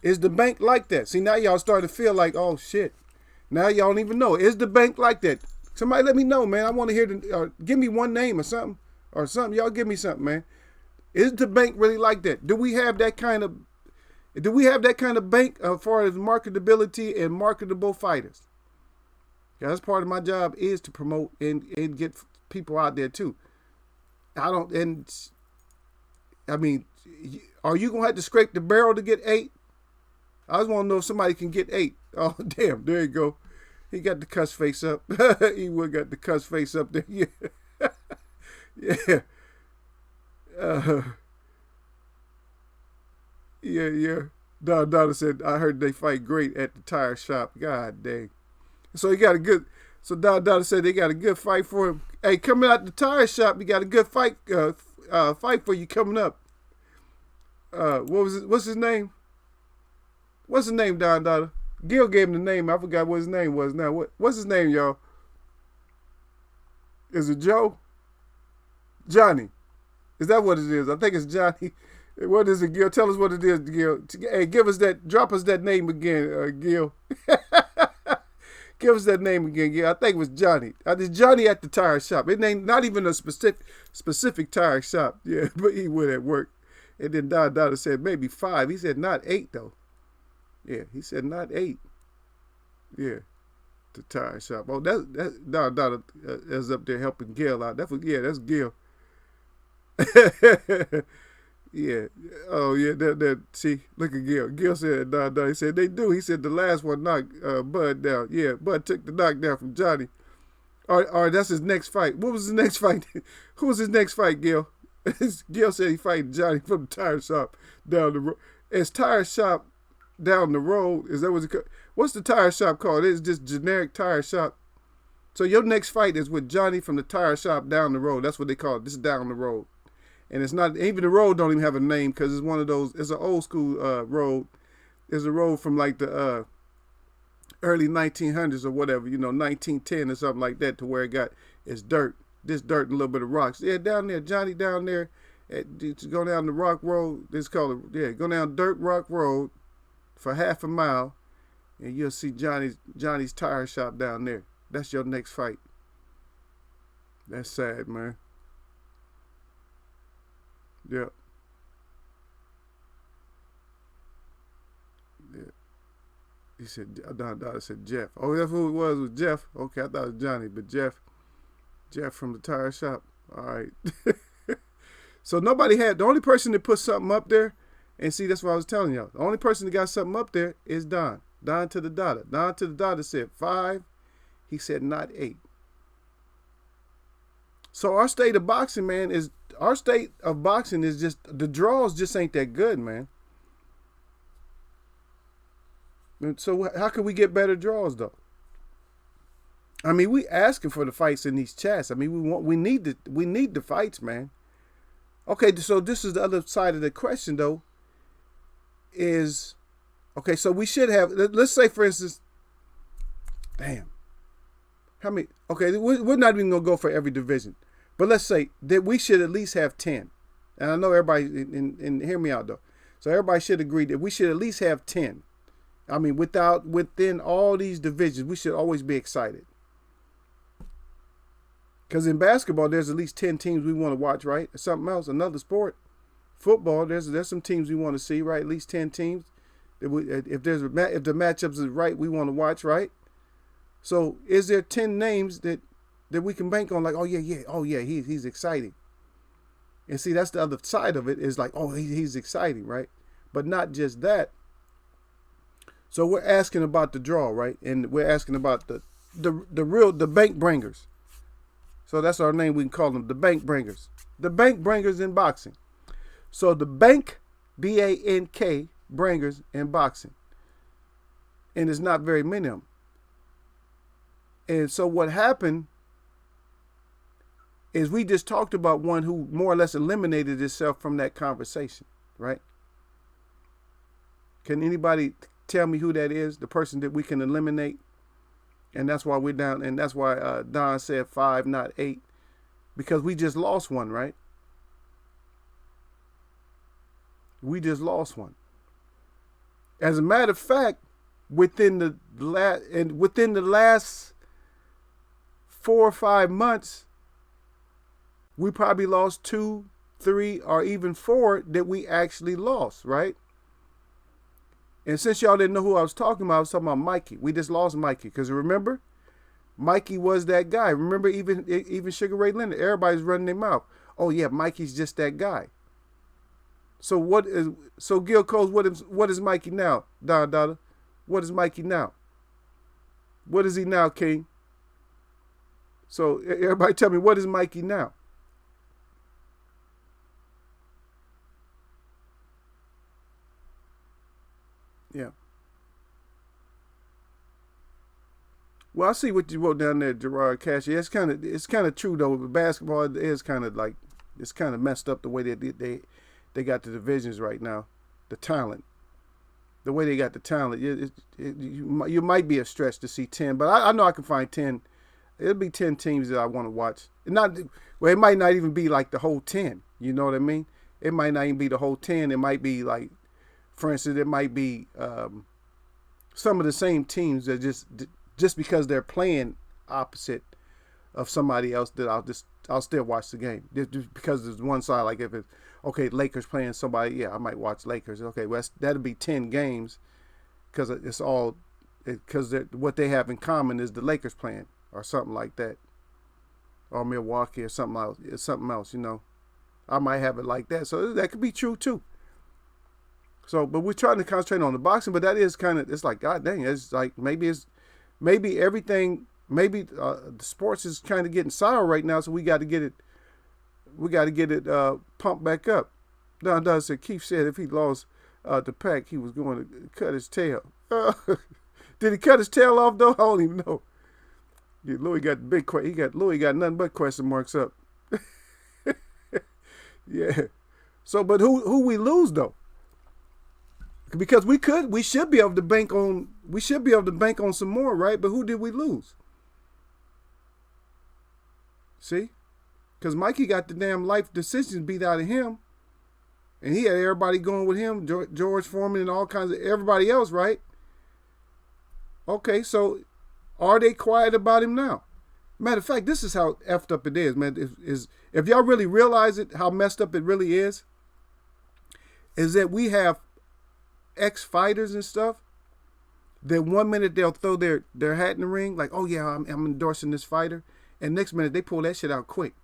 Is the bank like that? See, now y'all starting to feel like, oh, shit. Now y'all don't even know. Is the bank like that? Somebody let me know, man. I want to hear give me one name or something. Y'all give me something, man. Is the bank really like that? Do we have that kind of bank as far as marketability and marketable fighters? Yeah, that's part of my job is to promote and get people out there too. I mean, are you going to have to scrape the barrel to get 8? I just want to know if somebody can get 8. Oh, damn. There you go. He got the cuss face up. He would got the cuss face up there. Yeah. Yeah. Yeah. Donna said, I heard they fight great at the tire shop. God dang. So Donna said they got a good fight for him. Hey, coming out the tire shop, you got a good fight for you coming up. What's his name? What's his name, Donna? Gil gave him the name. I forgot what his name was now. What's his name, y'all? Is it Joe? Johnny. Is that what it is? I think it's Johnny. What is it, Gil? Tell us what it is, Gil. Hey, drop us that name again, Gil. Give us that name again, Gil. I think it was Johnny. It's Johnny at the tire shop. It ain't not even a specific tire shop. Yeah, but he went at work. And then Donna said maybe 5. He said not 8 though. Yeah, he said not 8. Yeah, the tire shop. Oh, that's Donna is up there helping Gil out. That's Gil. Yeah. Oh, yeah. See, look at Gil. Gil said, he said, they do. He said the last one knocked Bud down. Yeah, Bud took the knockdown from Johnny. All right, that's his next fight. What was his next fight? Who was his next fight, Gil? Gil said he fighting Johnny from the tire shop down the road. It's tire shop down the road. Is that what's the tire shop called? It's just generic tire shop. So your next fight is with Johnny from the tire shop down the road. That's what they call it. This is down the road. And it's not, even the road don't even have a name because it's one of those, it's an old school road. It's a road from like the early 1900s or whatever, 1910 or something like that, to where it's dirt. This dirt and a little bit of rocks. Yeah, down there, Johnny down there, go down the rock road. It's called, go down dirt rock road for half a mile and you'll see Johnny's tire shop down there. That's your next fight. That's sad, man. Yeah. He said, Donna said Jeff. Oh, that's who it was Jeff. Okay, I thought it was Johnny, but Jeff from the tire shop. All right. So the only person that put something up there, and see, that's what I was telling y'all. The only person that got something up there is Don. Don to the Dada. Don to the Dada said 5. He said not 8. So our state of boxing, man, is just, the draws just ain't that good, man. And so how can we get better draws, though? I mean, we asking for the fights in these chats. I mean, we need the fights, man. Okay, so this is the other side of the question, though. Okay, so we should have, let's say, for instance, damn. How many? Okay, we're not even going to go for every division. But let's say that we should at least have 10. And I know everybody, and hear me out though. So everybody should agree that we should at least have 10. I mean, within all these divisions, we should always be excited. Because in basketball, there's at least 10 teams we want to watch, right? Something else, another sport. Football, there's some teams we want to see, right? At least 10 teams. If the matchups is right, we want to watch, right? So is there 10 names that we can bank on, like, oh yeah, he's exciting. And see, that's the other side of it, is like, oh, he's exciting, right? But not just that. So we're asking about the draw, right? And we're asking about the bank bringers. So that's our name, we can call them, the bank bringers. The bank bringers in boxing. So the bank, B-A-N-K, bringers in boxing. And there's not very many of them. And so what happened is we just talked about one who more or less eliminated itself from that conversation, right? Can anybody tell me who that is? The person that we can eliminate? And that's why we're down. And that's why Don said 5, not 8, because we just lost one, right? We just lost one. As a matter of fact, within the last 4 or 5 months, we probably lost 2, 3, or even 4 that we actually lost, right? And since y'all didn't know who I was talking about Mikey. We just lost Mikey. Because remember, Mikey was that guy. Remember, even Sugar Ray Leonard, everybody's running their mouth. Oh yeah, Mikey's just that guy. So Gil Coles, what is Mikey now, Don Dada? What is Mikey now? What is he now, King? So everybody tell me, what is Mikey now? Yeah. Well, I see what you wrote down there, Gerard Cashy. It's kind of true though. Basketball is kind of like, it's kind of messed up the way they got the divisions right now, the talent, the way they got the talent. You might be a stretch to see 10, but I know I can find 10. It'll be 10 teams that I want to watch. It might not even be like the whole 10. You know what I mean? It might not even be the whole 10. It might be like, for instance, it might be some of the same teams that just because they're playing opposite of somebody else that I'll still watch the game just because there's one side. Like if it's Lakers playing somebody, yeah, I might watch Lakers. Okay, well that'll be 10 games because what they have in common is the Lakers playing or something like that, or Milwaukee or something else. It's something else, you know. I might have it like that, so that could be true too. So, but we're trying to concentrate on the boxing, but that is kind of, it's like, God dang, it's like maybe everything, the sports is kind of getting sour right now, so we got to get it pumped back up. Don said, Keith said if he lost the pack, he was going to cut his tail. Did he cut his tail off though? I don't even know. Yeah, Louis got Louis got nothing but question marks up. Yeah. So, but who we lose though? Because we should be able to bank on some more, right? But who did we lose? See? Because Mikey got the damn life decisions beat out of him. And he had everybody going with him, George Foreman and all kinds of everybody else, right? Okay, so are they quiet about him now? Matter of fact, this is how effed up it is, man. If y'all really realize it, how messed up it really is that we have ex-fighters and stuff that 1 minute they'll throw their hat in the ring, like, oh yeah, I'm endorsing this fighter, and next minute they pull that shit out quick.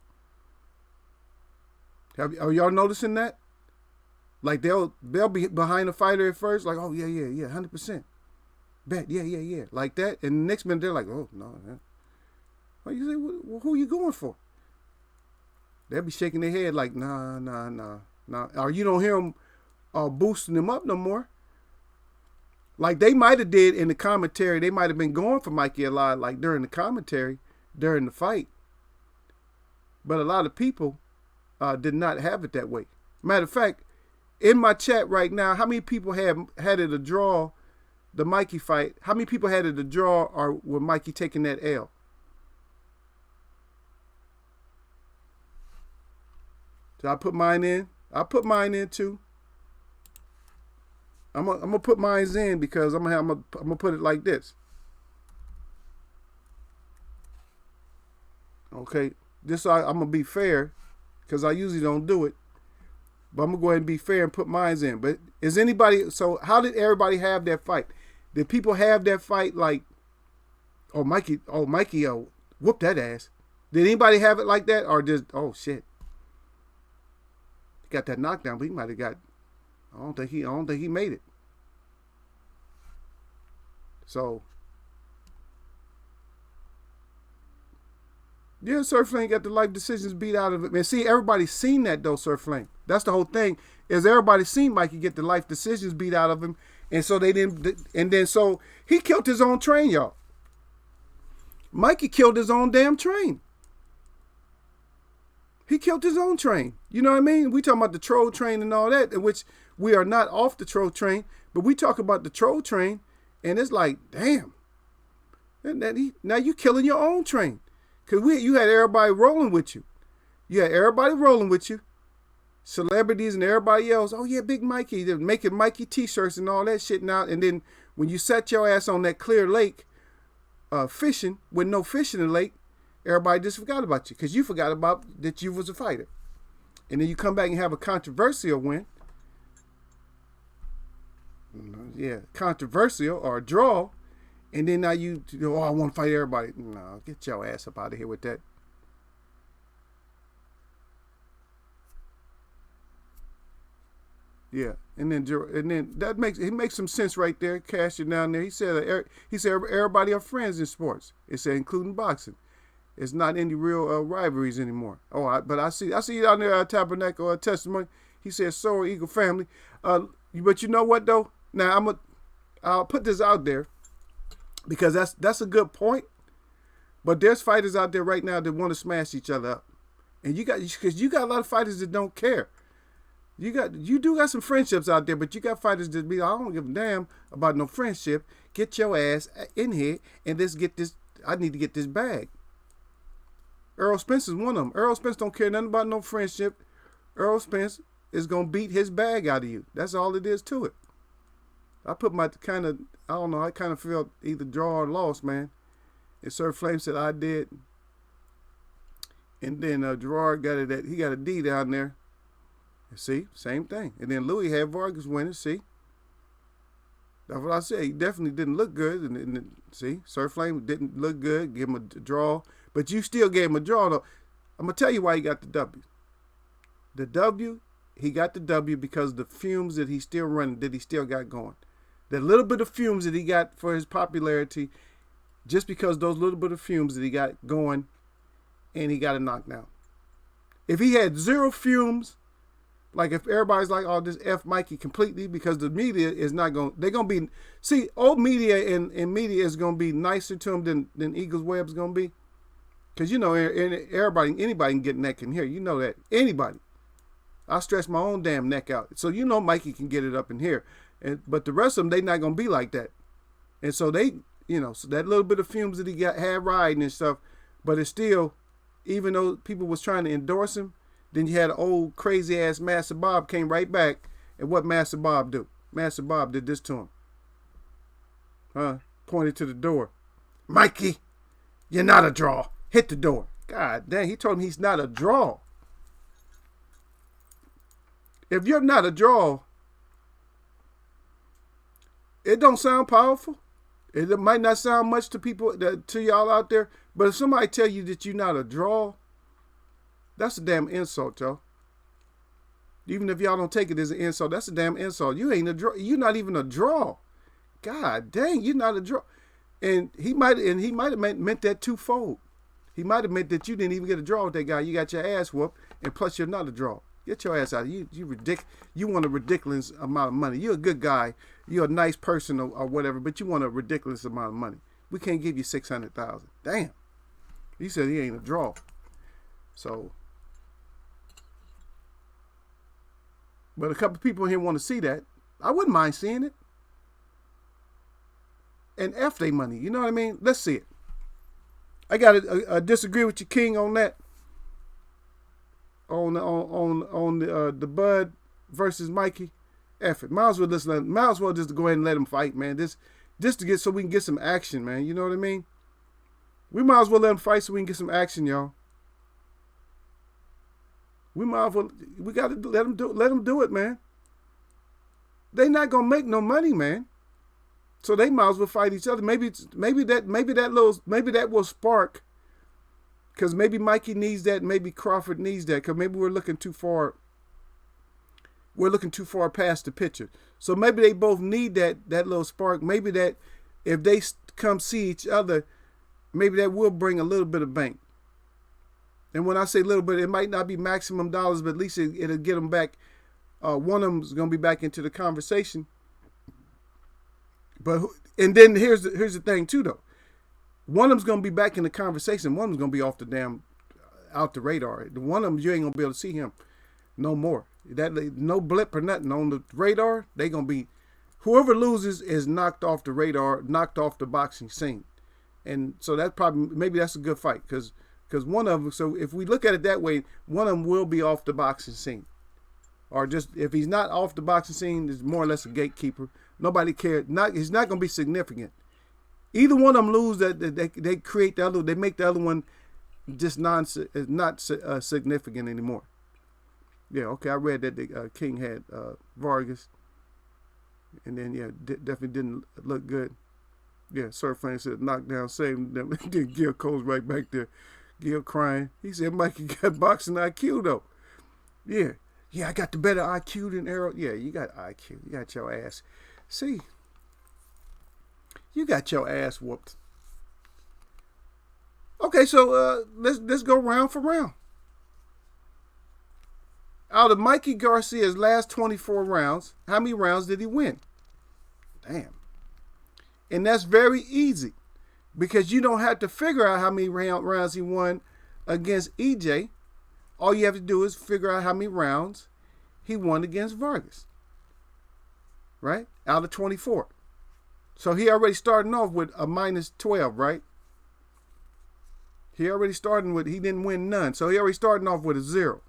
Are y'all noticing that? Like they'll be behind the fighter at first, like, oh yeah, 100%, bet, yeah, like that, and the next minute they're like, oh no, man. Well, you say, well, who you going for? They'll be shaking their head like, nah. Or you don't hear them boosting them up no more. Like they might have did in the commentary. They might have been going for Mikey a lot, like during the commentary, during the fight. But a lot of people did not have it that way. Matter of fact, in my chat right now, how many people had it a draw, the Mikey fight? How many people had it a draw or with Mikey taking that L? So I put mine in. I put mine in too. I'm gonna put mine in because I'm gonna put it like this. Okay, just so I'm gonna be fair, because I usually don't do it. But I'm gonna go ahead and be fair and put mine in. But is anybody? So how did everybody have that fight? Did people have that fight like, oh Mikey, whoop that ass? Did anybody have it like that, or just, oh shit, he got that knockdown, but he might have got. I don't think he made it. So yeah, Sir Flame got the life decisions beat out of it. Man, see, everybody's seen that though, Sir Flame. That's the whole thing. Is everybody's seen Mikey get the life decisions beat out of him, and so they didn't. And then so he killed his own train, y'all. Mikey killed his own damn train. He killed his own train. You know what I mean? We talking about the troll train and all that, in which we are not off the troll train, but we talk about the troll train, and it's like, damn. Now you killing your own train. Because you had everybody rolling with you. You had everybody rolling with you. Celebrities and everybody else. Oh, yeah, Big Mikey. They're making Mikey t-shirts and all that shit now. And then when you set your ass on that clear lake fishing with no fish in the lake, everybody just forgot about you. Because you forgot about that you was a fighter. And then you come back and have a controversial win. Yeah, controversial or a draw. And then now you go, oh, I want to fight everybody. No, get your ass up out of here with that. Yeah, and then that makes some sense right there. Cash it down there. He said everybody are friends in sports. It said including boxing. It's not any real rivalries anymore. But I see you down there at Tabernacle Testimony. He said so Eagle family. But you know what though? Now I'll put this out there. Because that's a good point, but there's fighters out there right now that want to smash each other up, and because you got a lot of fighters that don't care. You do got some friendships out there, but you got fighters that be, I don't give a damn about no friendship. Get your ass in here and let's get this. I need to get this bag. Earl Spence is one of them. Earl Spence don't care nothing about no friendship. Earl Spence is gonna beat his bag out of you. That's all it is to it. I put my I kind of felt either draw or lost, man. And Sir Flame said I did. And then Gerard he got a D down there. See, same thing. And then Louis had Vargas winning, see. That's what I said. He definitely didn't look good. And see, Sir Flame didn't look good. Give him a draw. But you still gave him a draw, though. I'm going to tell you why he got the W. He got the W because the fumes that he's still running, that he still got going. The little bit of fumes that he got for his popularity, just because those little bit of fumes that he got going, and he got a knockdown. If he had zero fumes, like if everybody's like, oh, this F Mikey completely, because the media is not going, they're going to be, see, old media and media is going to be nicer to him than Eagles Web's going to be. Because, you know, anybody can get neck in here. You know that. Anybody. I stretch my own damn neck out. So, you know, Mikey can get it up in here. But the rest of them, they not going to be like that. And so they, you know, so that little bit of fumes that he had riding and stuff, but it's still, even though people was trying to endorse him, then you had an old crazy ass Master Bob came right back. And what Master Bob do? Master Bob did this to him. Pointed to the door. Mikey, you're not a draw. Hit the door. God dang, he told him he's not a draw. If you're not a draw, it don't sound powerful. It might not sound much to people, to y'all out there. But if somebody tell you that you're not a draw, that's a damn insult, y'all. Even if y'all don't take it as an insult, that's a damn insult. You ain't a draw. You're not even a draw. God dang, you're not a draw. And he might have meant that twofold. He might have meant that you didn't even get a draw with that guy. You got your ass whooped, and plus you're not a draw. Get your ass out. You want a ridiculous amount of money. You're a good guy. You're a nice person or whatever, but you want a ridiculous amount of money. We can't give you $600,000. Damn. He said he ain't a draw. So, but a couple people here want to see that. I wouldn't mind seeing it. And F they money. You know what I mean? Let's see it. I got to disagree with you, King, on that. On the Bud versus Mikey. F it. Might as well just go ahead and let him fight, man. Just to get, so we can get some action, man. You know what I mean? We might as well let him fight so we can get some action, y'all. We got to let him do it, man. They not gonna make no money, man. So they might as well fight each other. Maybe that will spark. Because maybe Mikey needs that. Maybe Crawford needs that. Because maybe we're looking too far. We're looking too far past the picture. So maybe they both need that little spark. Maybe that if they come see each other, maybe that will bring a little bit of bank. And when I say little bit, it might not be maximum dollars, but at least it'll get them back. One of them is going to be back into the conversation. And then here's the thing too, though. One of them's going to be back in the conversation. One of them's going to be off the damn out the radar. The one of them, you ain't gonna be able to see him no more. That no blip or nothing on the radar. They gonna be, whoever loses is knocked off the radar, knocked off the boxing scene. And so that probably, maybe that's a good fight, because one of them, so if we look at it that way, one of them will be off the boxing scene. Or just, if he's not off the boxing scene, is more or less a gatekeeper. Nobody cares. He's not going to be significant. Either one of them lose, that they create the other, they make the other one just not significant anymore. Yeah, okay, I read that the King had Vargas. And then, yeah, definitely didn't look good. Yeah, Sir Flame said knockdown saved them. Then Gil Cole's right back there. Gil crying. He said Mikey got boxing IQ though. Yeah. Yeah, I got the better IQ than Errol. Yeah, you got IQ. You got your ass. See, you got your ass whooped. Okay, so let's go round for round. Out of Mikey Garcia's last 24 rounds, how many rounds did he win? Damn. And that's very easy, because you don't have to figure out how many rounds he won against EJ. All you have to do is figure out how many rounds he won against Vargas. Right? Out of 24. So he already starting off with a minus 12, right? He already starting with, he didn't win none. So he already starting off with a 0.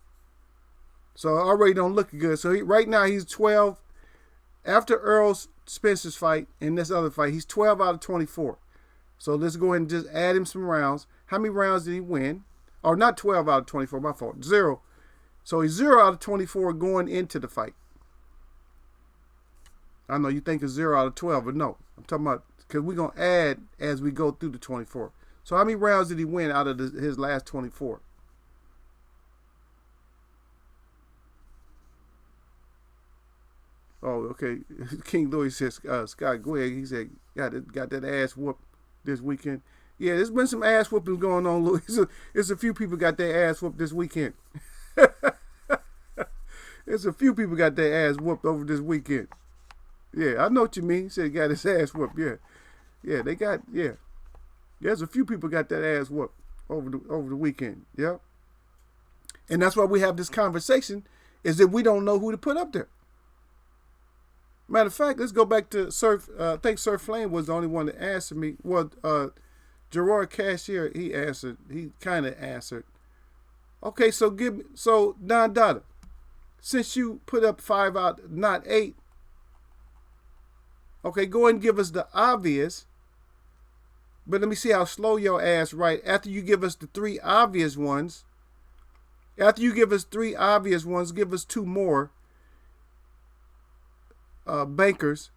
So already don't look good. So right now he's 12. After Earl Spencer's fight and this other fight, he's 12 out of 24. So let's go ahead and just add him some rounds. How many rounds did he win? Or not 12 out of 24, my fault. 0. So he's 0 out of 24 going into the fight. I know you think it's 0 out of 12, but no. I'm talking about, because we're going to add as we go through the 24. So how many rounds did he win out of his last 24? Oh, okay. King Louis says, Scott Gwegg, he said, got that ass whooped this weekend. Yeah, there's been some ass whoopings going on, Louis. There's a few people got their ass whooped this weekend. There's a few people got their ass whooped over this weekend. Yeah, I know what you mean. He said he got his ass whooped. Yeah. Yeah, they got, yeah. There's a few people got that ass whooped over the weekend. Yeah. And that's why we have this conversation, is that we don't know who to put up there. Matter of fact, let's go back to Surf. I think Surf Flame was the only one that answered me. Well, Gerard Cashier, he answered. He kind of answered. Okay, so Don Dada, since you put up 5 out, not 8. Okay, go ahead and give us the obvious. But let me see how slow your ass right. After you give us the 3 obvious ones. After you give us 3 obvious ones, give us 2 more. Bankers.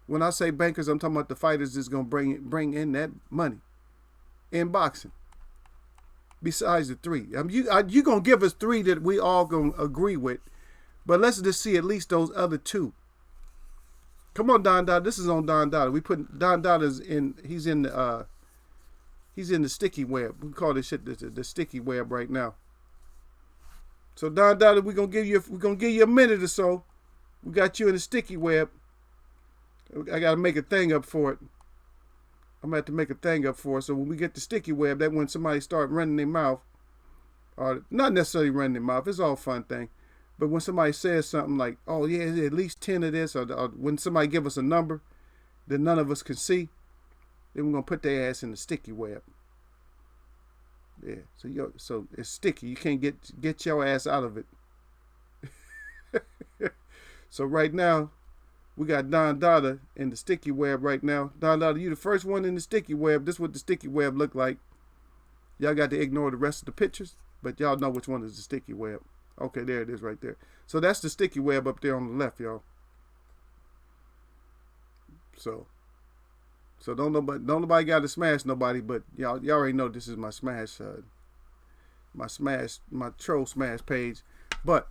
When I say bankers, I'm talking about the fighters that's gonna bring in that money in boxing. Besides the 3, you gonna give us 3 that we all gonna agree with, but let's just see at least those other 2. Come on, Don Dada. This is on Don Dada. We put Don Dada's in. He's in the sticky web. We call this shit the sticky web right now. So Don Dada, we're gonna give you a minute or so. We got you in the sticky web. I got to make a thing up for it. I'm going to have to make a thing up for it. So when we get the sticky web, that when somebody start running their mouth, or not necessarily running their mouth, it's all a fun thing. But when somebody says something like, oh yeah, at least 10 of this, or when somebody give us a number that none of us can see, then we're going to put their ass in the sticky web. Yeah, so it's sticky. You can't get your ass out of it. So right now, we got Don Dada in the sticky web right now. Don Dada, you the first one in the sticky web. This is what the sticky web look like. Y'all got to ignore the rest of the pictures, but y'all know which one is the sticky web. Okay, there it is right there. So that's the sticky web up there on the left, y'all. So don't nobody got to smash nobody, but y'all already know this is my smash, my troll smash page. But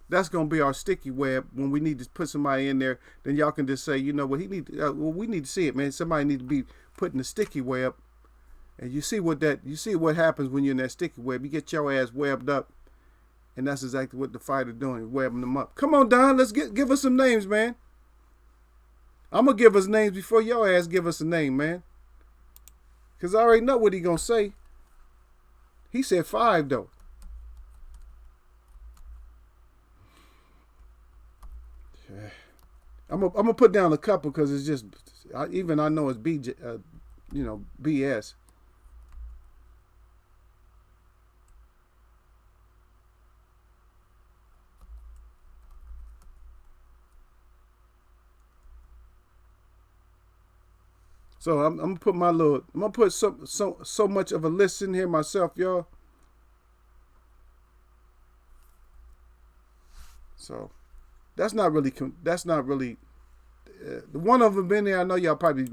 that's gonna be our sticky web. When we need to put somebody in there, then y'all can just say, you know what, we need to see it, man. Somebody need to be put in the sticky web, and you see what happens when you're in that sticky web. You get your ass webbed up, and that's exactly what the fighter doing, webbing them up. Come on, Don, let's give us some names, man. I'm gonna give us names before your ass give us a name, man. Cause I already know what he gonna say. He said 5 though. I'm gonna put down a couple because it's just even I know it's BS. So I'm gonna put my little. I'm gonna put so much of a list in here myself, y'all. So that's not really. One of them been there. I know y'all probably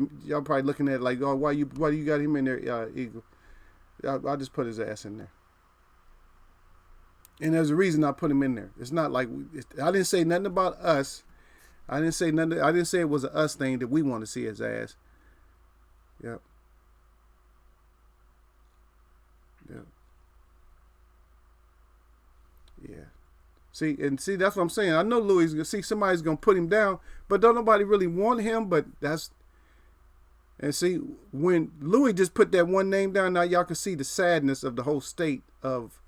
looking at it like, oh, why do you got him in there, Eagle? I'll just put his ass in there. And there's a reason I put him in there. It's not like I didn't say nothing about us. I didn't say nothing. I didn't say it was a us thing that we want to see his ass. Yep. Yep. Yeah. See, that's what I'm saying. I know Louis gonna see somebody's gonna put him down, but don't nobody really want him. But and see, when Louis just put that one name down, now y'all can see the sadness of the whole state of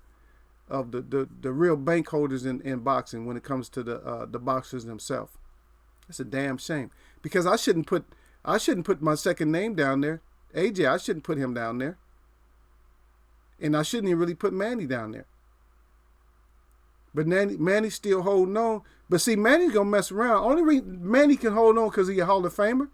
the real bank holders in boxing when it comes to the boxers themselves. It's a damn shame because I shouldn't put my second name down there. AJ, I shouldn't put him down there, and I shouldn't even really put Manny down there. But Manny's still holding on. But see, Manny's gonna mess around. Only reason Manny can hold on because he's a Hall of Famer,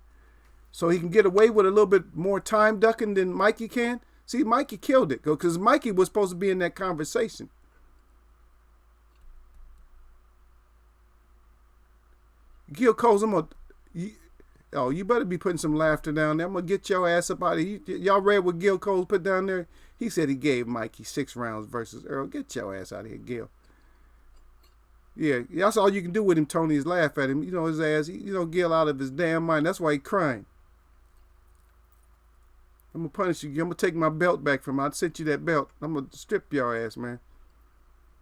so he can get away with a little bit more time ducking than Mikey can. See, Mikey killed it because Mikey was supposed to be in that conversation. Gil Coles, you better be putting some laughter down there. I'm gonna get your ass up out of here. Y'all read what Gil Coles put down there? He said he gave Mikey 6 rounds versus Earl. Get your ass out of here, Gil. Yeah, that's all you can do with him, Tony, is laugh at him. You know, his ass, Gil out of his damn mind. That's why he crying. I'm going to punish you. I'm going to take my belt back from him. I sent you that belt. I'm going to strip your ass, man.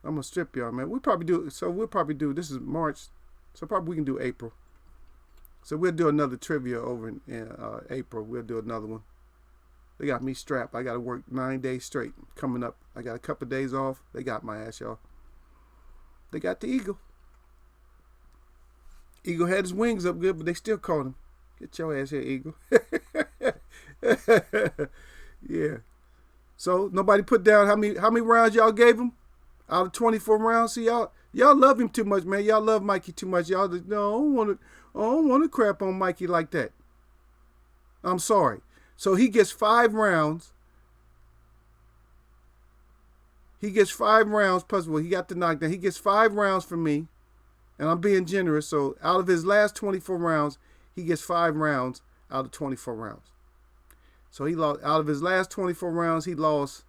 I'm going to strip y'all, man. We'll probably do, this is March, so probably we can do April. So we'll do another trivia over in April. We'll do another one. They got me strapped. I got to work 9 days straight coming up. I got a couple of days off. They got my ass, y'all. They got the Eagle. Eagle had his wings up good, but they still caught him. Get your ass here, Eagle. Yeah. So nobody put down how many rounds y'all gave him out of 24 rounds. See, y'all love him too much, man. Y'all love Mikey too much. Y'all just, no, I don't want to crap on Mikey like that. I'm sorry. So he gets 5 rounds. He gets 5 rounds plus, well, he got the knockdown. He gets 5 rounds from me, and I'm being generous. So out of his last 24 rounds, he gets 5 rounds out of 24 rounds. So he lost out of his last 24 rounds. He lost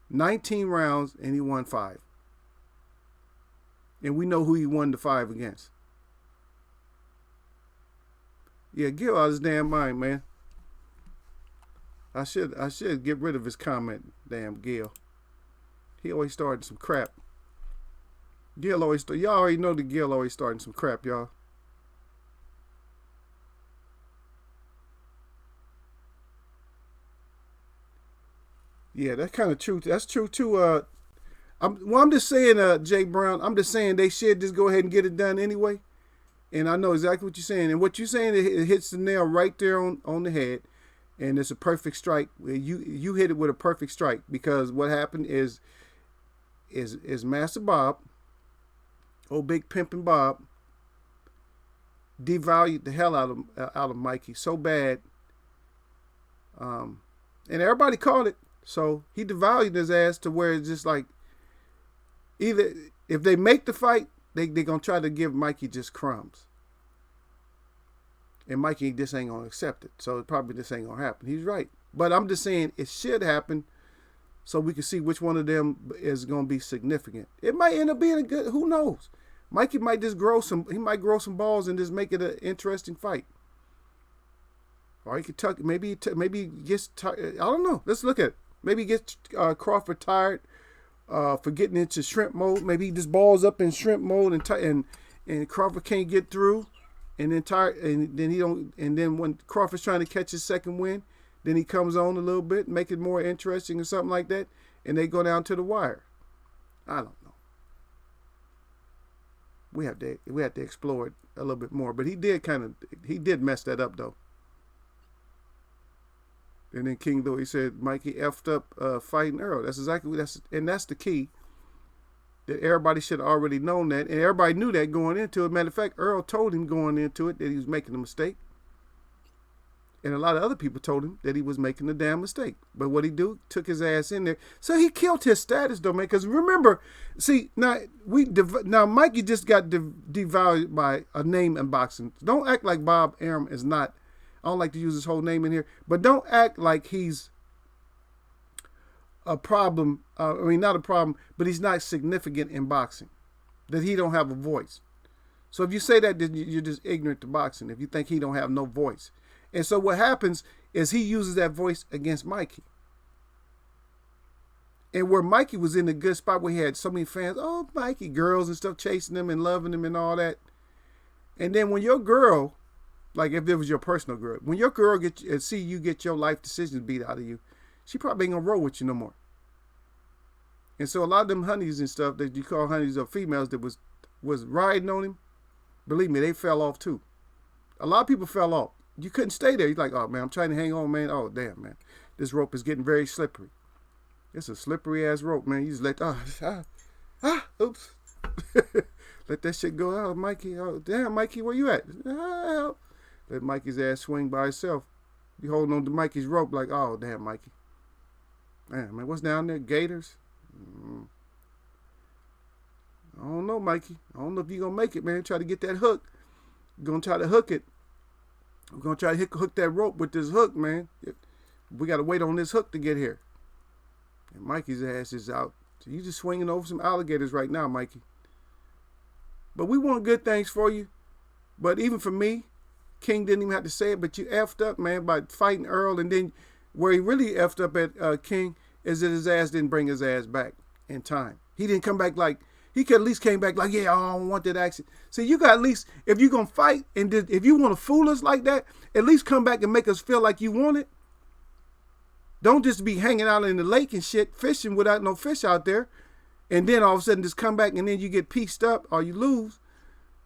19 rounds, and he won 5. And we know who he won the 5 against. Yeah, Gil out of his damn mind, man. I should get rid of his comment, damn Gil. He always starting some crap. Y'all already know that Gil always starting some crap, y'all. Yeah, that's kind of true. That's true too. I'm just saying, Jay Brown. I'm just saying they should just go ahead and get it done anyway. And I know exactly what you're saying. And what you're saying, it hits the nail right there on the head. And it's a perfect strike. You hit it with a perfect strike because what happened is Master Bob, old big pimpin' Bob, devalued the hell out of Mikey so bad, and everybody caught it. So he devalued his ass to where it's just like either if they make the fight, they're gonna try to give Mikey just crumbs, and Mikey just ain't gonna accept it. So it probably just ain't gonna happen. He's right, but I'm just saying it should happen. So we can see which one of them is going to be significant. It might end up being a good, who knows? Mikey might just grow some balls and just make it an interesting fight. Or he could tuck, maybe he gets tired. I don't know. Let's look at it. Maybe he gets Crawford tired for getting into shrimp mode. Maybe he just balls up in shrimp mode and Crawford can't get through. And then tired, and then when Crawford's trying to catch his second win, then he comes on a little bit, make it more interesting or something like that, and they go down to the wire. I don't know. we had to explore it a little bit more. But he did mess that up though. And then King Louis said Mikey effed up fighting Earl. That's exactly that's the key. That everybody should have already known that, and everybody knew that going into it. Matter of fact, Earl told him going into it that he was making a mistake. And a lot of other people told him that he was making a damn mistake. But what he do? Took his ass in there. So he killed his status, though, man. Because remember, see, now Mikey just got devalued by a name in boxing. Don't act like Bob Arum is not. I don't like to use his whole name in here. But don't act like he's a problem. Not a problem, but he's not significant in boxing. That he don't have a voice. So if you say that, then you're just ignorant to boxing. If you think he don't have no voice. And so what happens is he uses that voice against Mikey. And where Mikey was in a good spot where he had so many fans, oh, Mikey, girls and stuff chasing him and loving him and all that. And then when your girl, like if it was your personal girl, when your girl see you get your life decisions beat out of you, she probably ain't gonna roll with you no more. And so a lot of them honeys and stuff that you call honeys or females that was riding on him, believe me, they fell off too. A lot of people fell off. You couldn't stay there. You're like, oh, man, I'm trying to hang on, man. Oh, damn, man. This rope is getting very slippery. It's a slippery-ass rope, man. You just let, oops. Let that shit go out, Mikey. Oh, damn, Mikey, where you at? Let Mikey's ass swing by himself. You holding on to Mikey's rope like, oh, damn, Mikey. Man, what's down there? Gators? I don't know, Mikey. I don't know if you're going to make it, man. Try to get that hook. You're going to try to hook it. We're going to try to hook that rope with this hook, man. We got to wait on this hook to get here. And Mikey's ass is out. So you just swinging over some alligators right now, Mikey. But we want good things for you. But even for me, King didn't even have to say it, but you effed up, man, by fighting Earl. And then where he really effed up at King is that his ass didn't bring his ass back in time. He didn't come back like... He could at least came back like, yeah, I don't want that action. See, you got at least, if you're going to fight, and if you want to fool us like that, at least come back and make us feel like you want it. Don't just be hanging out in the lake and shit, fishing without no fish out there, and then all of a sudden just come back and then you get pieced up or you lose.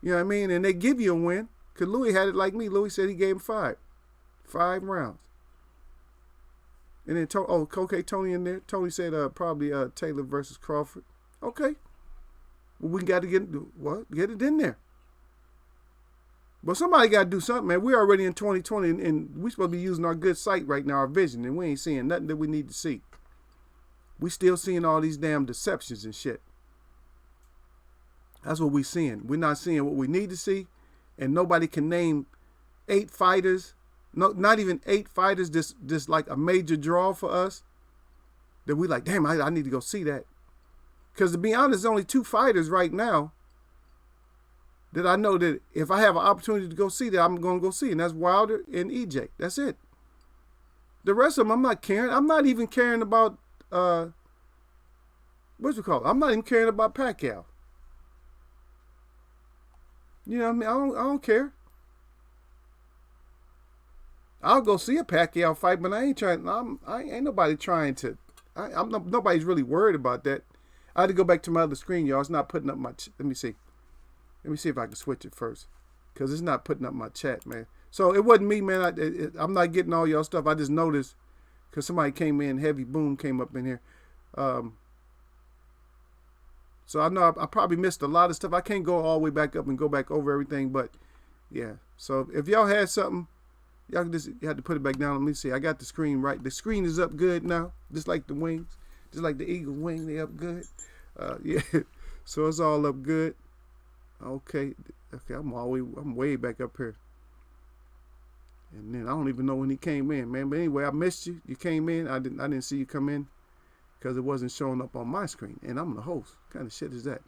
You know what I mean? And they give you a win. Because Louis had it like me. Louis said he gave him 5 rounds. And then, okay, Tony in there. Tony said probably Taylor versus Crawford. Okay. Well, we got to get it in there. But somebody got to do something, man. We're already in 2020, and we're supposed to be using our good sight right now, our vision, and we ain't seeing nothing that we need to see. We still seeing all these damn deceptions and shit. That's what we seeing. We're not seeing what we need to see, and nobody can name 8 fighters. No, not even 8 fighters. Just like a major draw for us. That we like, damn, I need to go see that. Because to be honest, there's only 2 fighters right now that I know that if I have an opportunity to go see that, I'm going to go see. And that's Wilder and EJ. That's it. The rest of them, I'm not caring. I'm not even caring about, I'm not even caring about Pacquiao. You know what I mean? I don't care. I'll go see a Pacquiao fight, but I ain't trying. Ain't nobody trying to. Nobody's really worried about that. I had to go back to my other screen, y'all. It's not putting up my... Let me see. Let me see if I can switch it first. Because it's not putting up my chat, man. So it wasn't me, man. I'm not getting all y'all stuff. I just noticed because somebody came in. Heavy Boom came up in here. So I know I probably missed a lot of stuff. I can't go all the way back up and go back over everything. But, yeah. So if y'all had something, you had to put it back down. Let me see. I got the screen right. The screen is up good now. Just like the wings. Just like the eagle wing. They up good. Yeah, so it's all up good. Okay, I'm way back up here. And then I don't even know when he came in, man. But anyway, I missed you. You came in. I didn't see you come in because it wasn't showing up on my screen. And I'm the host. What kind of shit is that?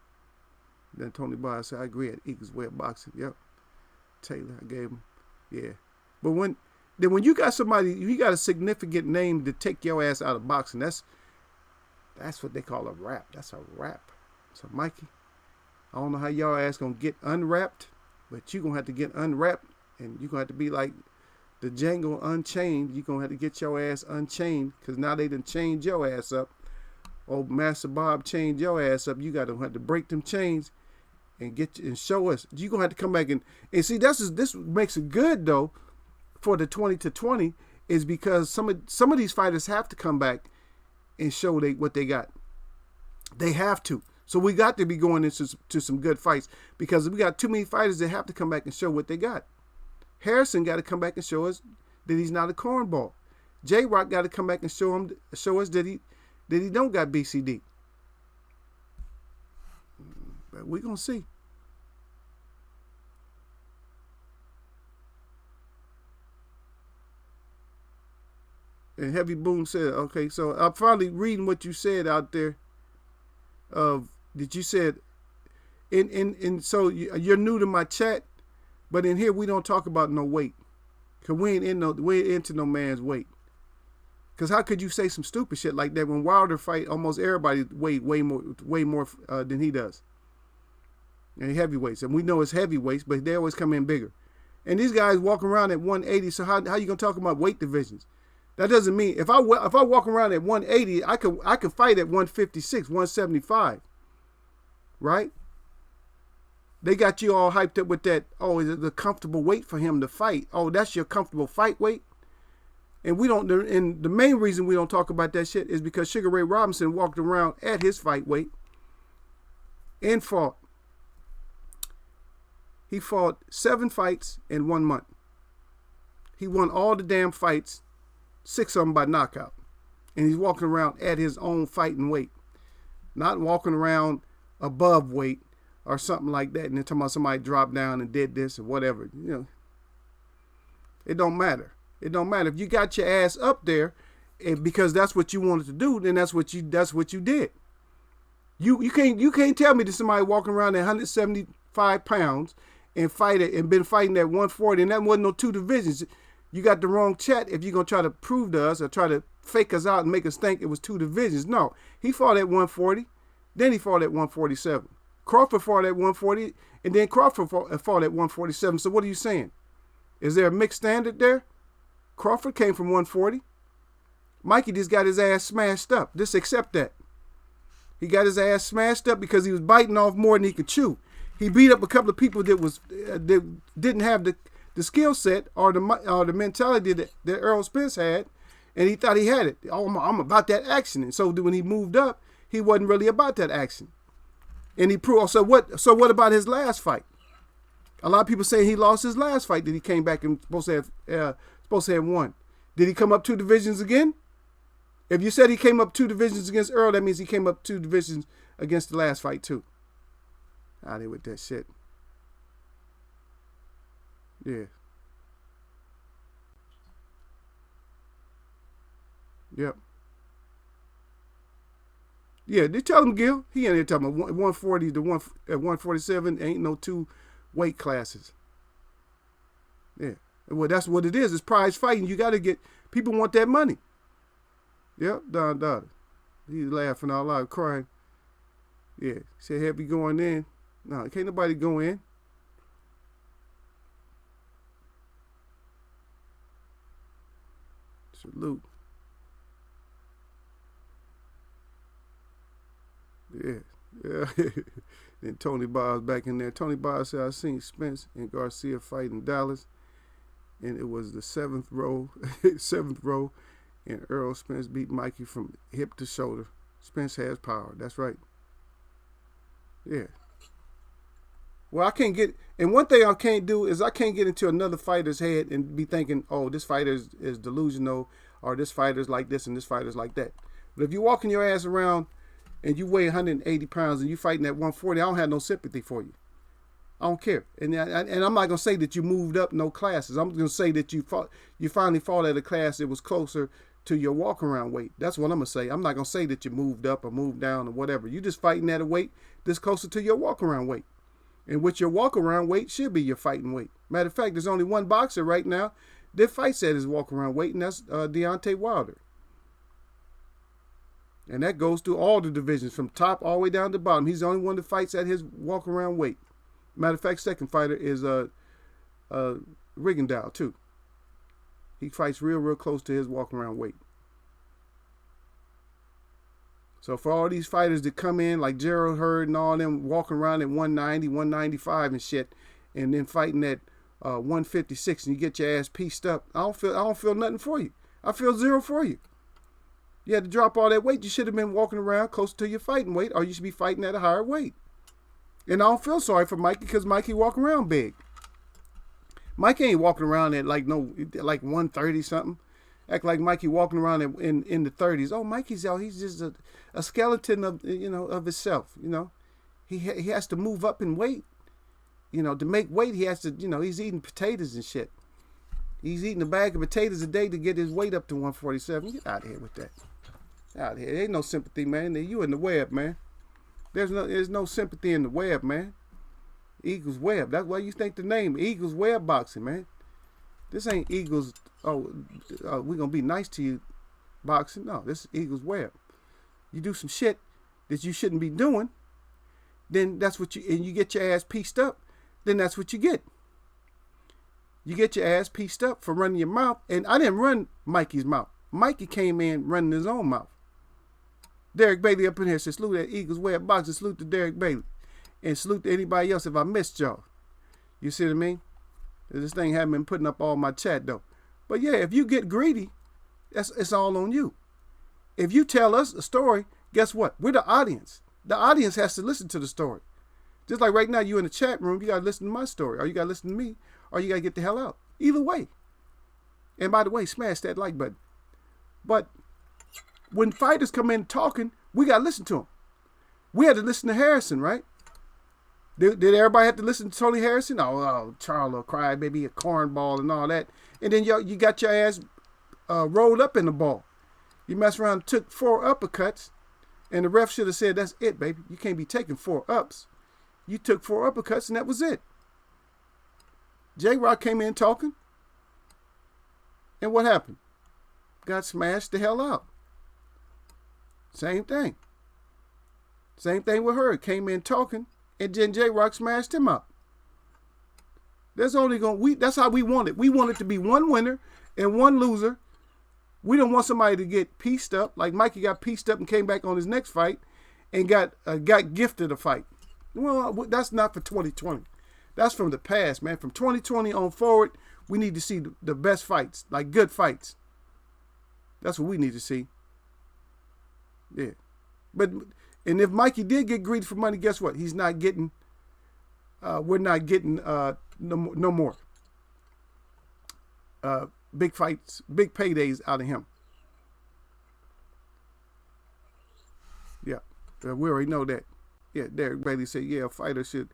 Then Tony Barr said, I agree at Eagles Way of Boxing. Yep. Taylor, I gave him. Yeah. But when you got somebody, you got a significant name to take your ass out of boxing, that's what they call a wrap. That's a wrap. So, Mikey, I don't know how y'all ass going to get unwrapped, but you're going to have to get unwrapped, and you're going to have to be like the Django Unchained. You're going to have to get your ass unchained, because now they done chained your ass up. Old Master Bob chained your ass up. You got to have to break them chains and get and show us. You're gonna have to come back and see. This makes it good though for the 20 to 20 is because some of these fighters have to come back and show what they got. They have to. So we got to be going into some good fights because we got too many fighters that have to come back and show what they got. Harrison got to come back and show us that he's not a cornball. J-Rock got to come back and show us that he don't got BCD. But we're gonna see. And Heavy Boom said, okay, so I'm finally reading what you said out there. That you said, so you're new to my chat, but in here we don't talk about no weight, cause we ain't into no man's weight. Cause how could you say some stupid shit like that when Wilder fight almost everybody way more than he does, and heavyweights, and we know it's heavyweights, but they always come in bigger, and these guys walk around at 180. So how you gonna talk about weight divisions? That doesn't mean if I walk around at 180, I could fight at 156, 175, right? They got you all hyped up with that. Oh, is it the comfortable weight for him to fight? Oh, that's your comfortable fight weight. And we don't. And the main reason we don't talk about that shit is because Sugar Ray Robinson walked around at his fight weight and fought. He fought 7 fights in 1 month. He won all the damn fights. 6 of them by knockout. And he's walking around at his own fighting weight. Not walking around above weight or something like that. And then talking about somebody dropped down and did this or whatever. You know, it don't matter. It don't matter. If you got your ass up there and because that's what you wanted to do, then that's what you did. You can't tell me that somebody walking around at 175 pounds and fight it and been fighting at 140 and that wasn't no 2 divisions. You got the wrong chat if you're going to try to prove to us or try to fake us out and make us think it was 2 divisions. No, he fought at 140, then he fought at 147. Crawford fought at 140, and then Crawford fought at 147. So what are you saying? Is there a mixed standard there? Crawford came from 140. Mikey just got his ass smashed up. Just accept that. He got his ass smashed up because he was biting off more than he could chew. He beat up a couple of people that didn't have the skill set or the mentality that Errol Spence had, and he thought he had it. Oh, I'm about that action. And so when he moved up, he wasn't really about that action. And he proved. So what about his last fight? A lot of people say he lost his last fight that he came back and supposed to have won. Did he come up 2 divisions again? If you said he came up 2 divisions against Earl, that means he came up 2 divisions against the last fight too. Out there with that shit. Yeah. Yep. Yeah, they tell him, Gil. He ain't here talking about 140 to 147. Ain't no 2 weight classes. Yeah. Well, that's what it is. It's prize fighting. You got to get, people want that money. Yep, Don Dada. He's laughing out loud, crying. Yeah. Said, happy going in. No, can't nobody go in. Salute. Yeah. Then Tony Bob's back in there. Tony Bob said, I seen Spence and Garcia fight in Dallas, and it was the 7th row, and Earl Spence beat Mikey from hip to shoulder. Spence has power. That's right. Yeah. Well, I can't get, and one thing I can't do is I can't get into another fighter's head and be thinking, oh, this fighter is delusional, or this fighter's like this and this fighter's like that. But if you're walking your ass around and you weigh 180 pounds and you fighting at 140, I don't have no sympathy for you. I don't care. And I'm not going to say that you moved up no classes. I'm going to say that you finally fought at a class that was closer to your walk around weight. That's what I'm going to say. I'm not going to say that you moved up or moved down or whatever. You just fighting at a weight that's closer to your walk around weight. And with your walk around weight should be your fighting weight. Matter of fact, there's only one boxer right now that fights at his walk around weight, and that's Deontay Wilder. And that goes through all the divisions from top all the way down to bottom. He's the only one that fights at his walk around weight. Matter of fact, second fighter is Rigondeaux too. He fights real close to his walk around weight. So for all these fighters that come in like Gerald Hurd and all them walking around at 190, 195 and shit, and then fighting at 156 and you get your ass pieced up, I don't feel nothing for you. I feel zero for you. You had to drop all that weight. You should have been walking around closer to your fighting weight, or you should be fighting at a higher weight. And I don't feel sorry for Mikey because Mikey walking around big. Mikey ain't walking around at like 130 something. Act like Mikey walking around in the 30s. Oh, Mikey's out. He's just a skeleton of of himself. He has to move up in weight. To make weight, he has to. He's eating potatoes and shit. He's eating a bag of potatoes a day to get his weight up to 147. Get out of here with that. Out of here. There ain't no sympathy, man. You in the web, man. There's no sympathy in the web, man. Eagles Web. That's why you think the name Eagles Web Boxing, man. This ain't Eagles. We're gonna be nice to you, boxing. No, this is Eagles Web. You do some shit that you shouldn't be doing, then that's what and you get your ass pieced up. Then that's what you get. You get your ass pieced up for running your mouth. And I didn't run Mikey's mouth. Mikey came in running his own mouth. Derek Bailey up in here says, salute at Eagles Web Boxing. Salute to Derek Bailey. And salute to anybody else if I missed y'all. You see what I mean? This thing haven't been putting up all my chat though. But yeah, if you get greedy, it's all on you. If you tell us a story, guess what? We're the audience. The audience has to listen to the story. Just like right now, you in the chat room, you got to listen to my story. Or you got to listen to me. Or you got to get the hell out. Either way. And by the way, smash that like button. But when fighters come in talking, we got to listen to them. We had to listen to Harrison, right? Did everybody have to listen to Tony Harrison? Oh, Charlo, crybaby, a cornball and all that. And then you got your ass rolled up in the ball. You mess around and took 4 uppercuts. And the ref should have said, that's it, baby. You can't be taking 4 ups. You took 4 uppercuts and that was it. J-Rock came in talking. And what happened? Got smashed the hell out. Same thing. Same thing with her. Came in talking. And then J-Rock smashed him up. That's how we want it. We want it to be one winner and one loser. We don't want somebody to get pieced up, like Mikey got pieced up and came back on his next fight and got gifted a fight. Well, that's not for 2020. That's from the past, man. From 2020 on forward, we need to see the best fights, like good fights. That's what we need to see. Yeah. And if Mikey did get greedy for money, guess what? He's not getting, we're not getting no more big fights, big paydays out of him. Yeah, we already know that. Yeah, Derek Bailey said, yeah, a fighter should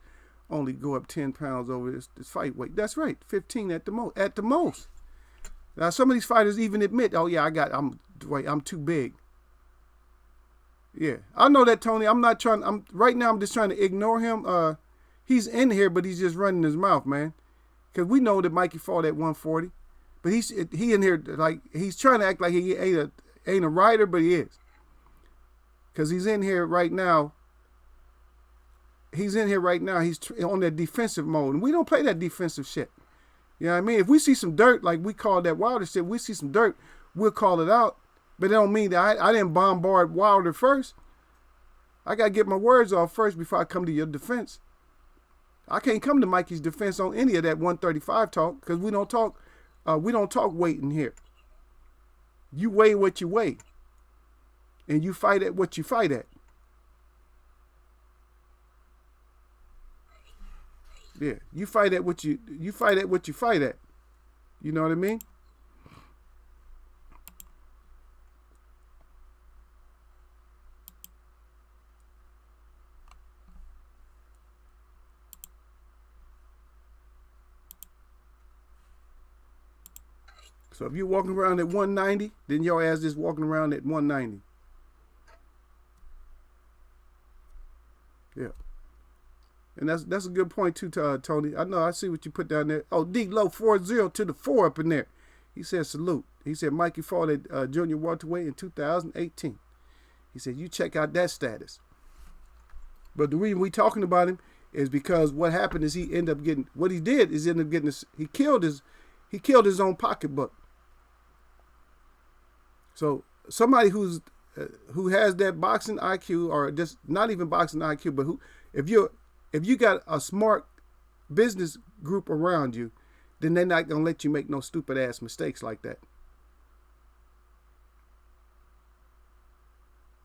only go up 10 pounds over this fight weight. That's right, 15 at the most. At the most. Now, some of these fighters even admit, oh yeah, I'm too big. Yeah, I know that, Tony. Right now I'm just trying to ignore him. He's in here, but he's just running his mouth, man. Because we know that Mikey fought at 140. But he in here, like, he's trying to act like he ain't a rider, but he is. Because he's in here right now. He's in here right now. He's on that defensive mode. And we don't play that defensive shit. You know what I mean? If we see some dirt, like we call that Wilder shit, we see some dirt, we'll call it out. But it don't mean that I didn't bombard Wilder first. I got to get my words off first before I come to your defense. I can't come to Mikey's defense on any of that 135 talk because we don't talk weight in here. You weigh what you weigh. And you fight at what you fight at. Yeah, you fight at what you fight at. You know what I mean? So if you're walking around at 190, then your ass is walking around at 190. Yeah. And that's a good point too, Tony. I know, I see what you put down there. Oh, D-Low 4-0 to the 4 up in there. He said salute. He said Mikey fought at junior welterweight in 2018. He said you check out that status. But the reason we talking about him is because what happened is he killed his own pocketbook. So somebody who's who has that boxing IQ, or just not even boxing IQ, but if you got a smart business group around you, then they're not gonna let you make no stupid ass mistakes like that.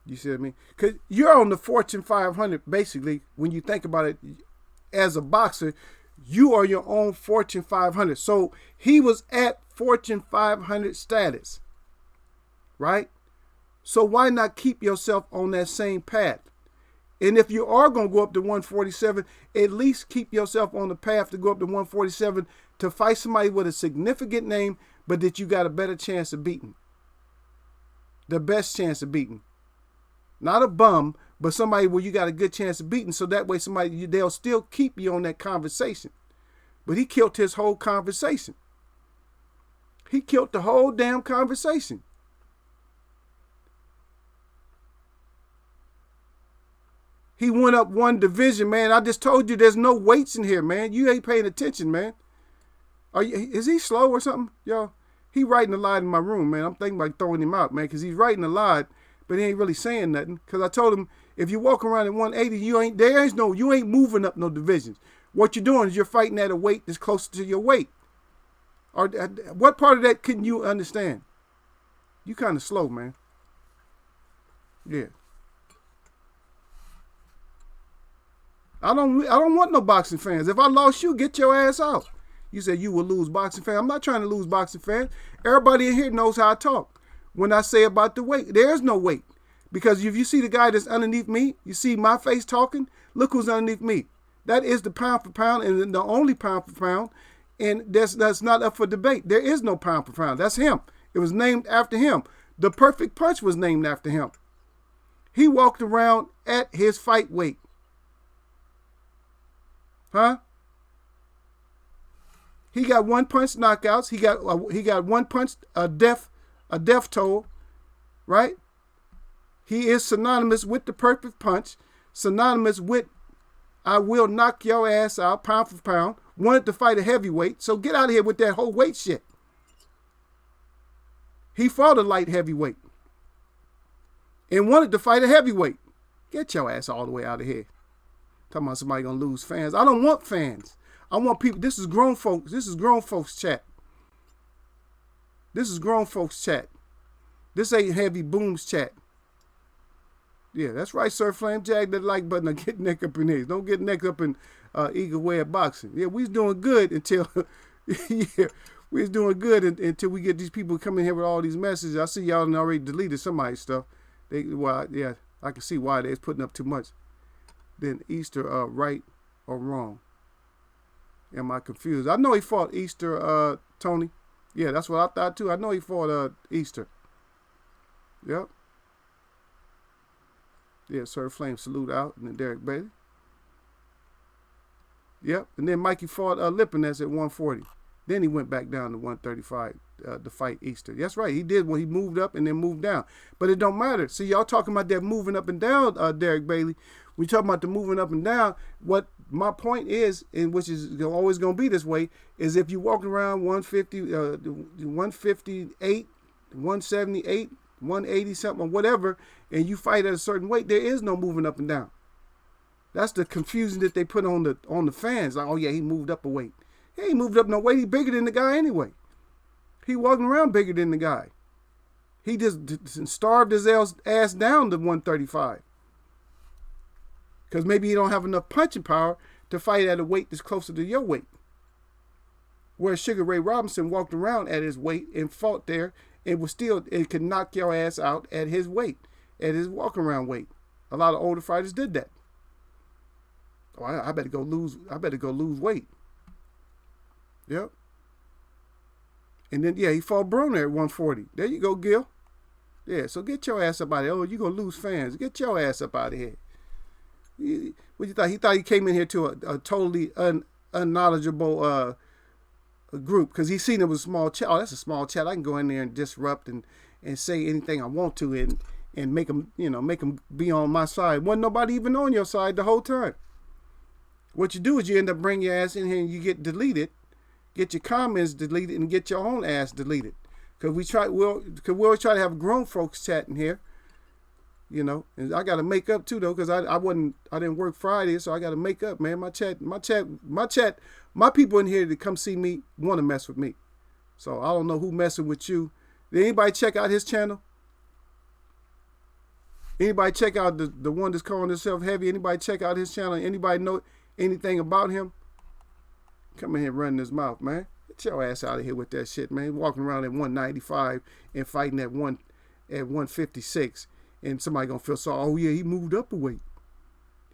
You see what I mean? Because you're on the Fortune 500, basically, when you think about it, as a boxer, you are your own Fortune 500. So he was at Fortune 500 status, right? So why not keep yourself on that same path? And if you are going to go up to 147, at least keep yourself on the path to go up to 147 to fight somebody with a significant name, but that you got a better chance of beating. The best chance of beating. Not a bum, but somebody where you got a good chance of beating, so that way they'll still keep you on that conversation. But he killed his whole conversation. He killed the whole damn conversation. He went up one division, man. I just told you there's no weights in here, man. You ain't paying attention, man. Is he slow or something, y'all? He writing a lot in my room, man. I'm thinking about throwing him out, man, because he's writing a lot, but he ain't really saying nothing. Because I told him, if you walk around at 180, you ain't moving up no divisions. What you're doing is you're fighting at a weight that's closer to your weight. Or what part of that couldn't you understand? You kind of slow, man. Yeah. I don't want no boxing fans. If I lost you, get your ass out. You said you will lose boxing fans. I'm not trying to lose boxing fans. Everybody in here knows how I talk. When I say about the weight, there's no weight. Because if you see the guy that's underneath me, you see my face talking, look who's underneath me. That is the pound for pound, and the only pound for pound. And that's not up for debate. There is no pound for pound. That's him. It was named after him. The perfect punch was named after him. He walked around at his fight weight. Huh? He got one punch knockouts. He got one punch a death toll, right? He is synonymous with the perfect punch, synonymous with I will knock your ass out pound for pound. Wanted to fight a heavyweight, so get out of here with that whole weight shit. He fought a light heavyweight and wanted to fight a heavyweight. Get your ass all the way out of here. Talking about somebody gonna lose fans. I don't want fans. I want people. This is grown folks. This is grown folks chat. This is grown folks chat. This ain't heavy booms chat. Yeah, that's right, Sir Flame. Jag that like button. Now get neck up in here. Don't get neck up in Eagle Way of boxing. Yeah, we was doing good until yeah, we was doing good until we get these people coming here with all these messages. I see y'all already deleted somebody's stuff. Yeah, I can see why they's putting up too much. Then Easter, right or wrong? Am I confused? I know he fought Easter, Tony. Yeah, that's what I thought too. I know he fought Easter. Yep. Yeah, Sir Flame salute out, and then Derek Bailey. Yep, and then Mikey fought Lipinets at 140. Then he went back down to 135 to fight Easter. That's right, he did when he moved up and then moved down. But it don't matter. See, y'all talking about that moving up and down, Derek Bailey. We talking about the moving up and down. What my point is, and which is always going to be this way, is if you walk around 150, 158, 178, 180 something, or whatever, and you fight at a certain weight, there is no moving up and down. That's the confusion that they put on the fans. Like, oh yeah, he moved up a weight. He ain't moved up no weight. He bigger than the guy anyway. He walking around bigger than the guy. He just starved his ass down to 135. Because maybe he don't have enough punching power to fight at a weight that's closer to your weight. Whereas Sugar Ray Robinson walked around at his weight and fought there, and it could knock your ass out at his weight, at his walk around weight. A lot of older fighters did that. Oh, I better go lose. I better go lose weight. Yep. And then he fought Broner at 140. There you go, Gil. Yeah, so get your ass up out of here. Oh, you gonna lose fans. Get your ass up out of here. What you thought? He thought he came in here to a totally unknowledgeable group because he seen it was a small chat. Oh, that's a small chat. I can go in there and disrupt and say anything I want to and make them be on my side. Wasn't nobody even on your side the whole time. What you do is you end up bringing your ass in here and you get deleted, get your comments deleted, and get your own ass deleted. Because we always try to have grown folks chat in here. You know, and I got to make up too though, because I didn't work Friday, so I got to make up, man. My people in here that come see me want to mess with me. So I don't know who messing with you. Did anybody check out his channel? Anybody check out the one that's calling himself Heavy? Anybody check out his channel? Anybody know anything about him? Come in here running his mouth, man. Get your ass out of here with that shit, man. Walking around at 195 and fighting at 156. And somebody gonna feel sorry. Oh yeah, he moved up a weight.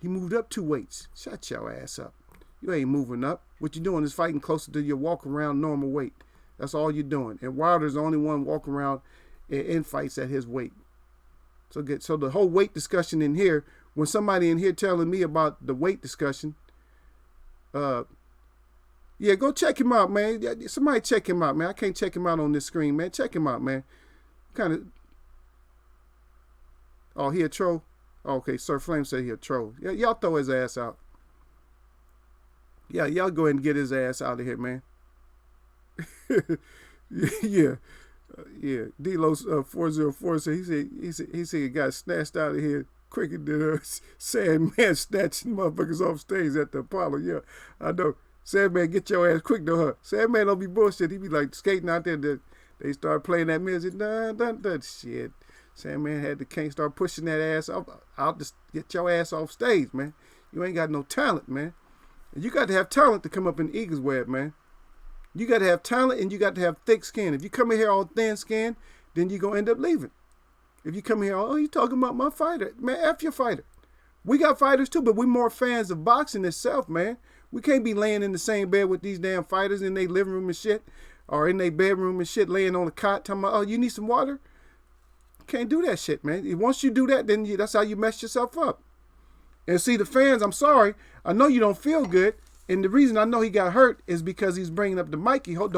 He moved up 2 weights. Shut your ass up. You ain't moving up. What you doing is fighting closer to your walk around normal weight. That's all you're doing. And Wilder's the only one walking around in fights at his weight. So the whole weight discussion in here, when somebody in here telling me about the weight discussion, yeah, go check him out, man. Somebody check him out, man. I can't check him out on this screen, man. Check him out, man. Kind of. Oh, he a troll? Oh, okay, Sir Flame said he a troll. Yeah, y'all throw his ass out. Yeah, y'all go ahead and get his ass out of here, man. Yeah. D-Los 404 said he said he got snatched out of here quicker than Sandman snatching motherfuckers off stage at the Apollo. Yeah, I know. Sandman, get your ass quick though, huh? Sandman don't be bullshit. He be like skating out there. They start playing that music. Nah, shit. Sandman can't start pushing that ass off. I'll just get your ass off stage, man. You ain't got no talent, man. And you got to have talent to come up in Eagles Web, man. You got to have talent and you got to have thick skin. If you come in here all thin skin, then you're going to end up leaving. If you come here, oh, you talking about my fighter. Man, F your fighter. We got fighters too, but we're more fans of boxing itself, man. We can't be laying in the same bed with these damn fighters in their living room and shit, or in their bedroom and shit, laying on the cot, talking about, oh, you need some water? Can't do that shit, man. Once you do that, then that's how you mess yourself up. And see, the fans, I'm sorry, I know you don't feel good, and the reason I know he got hurt is because he's bringing up the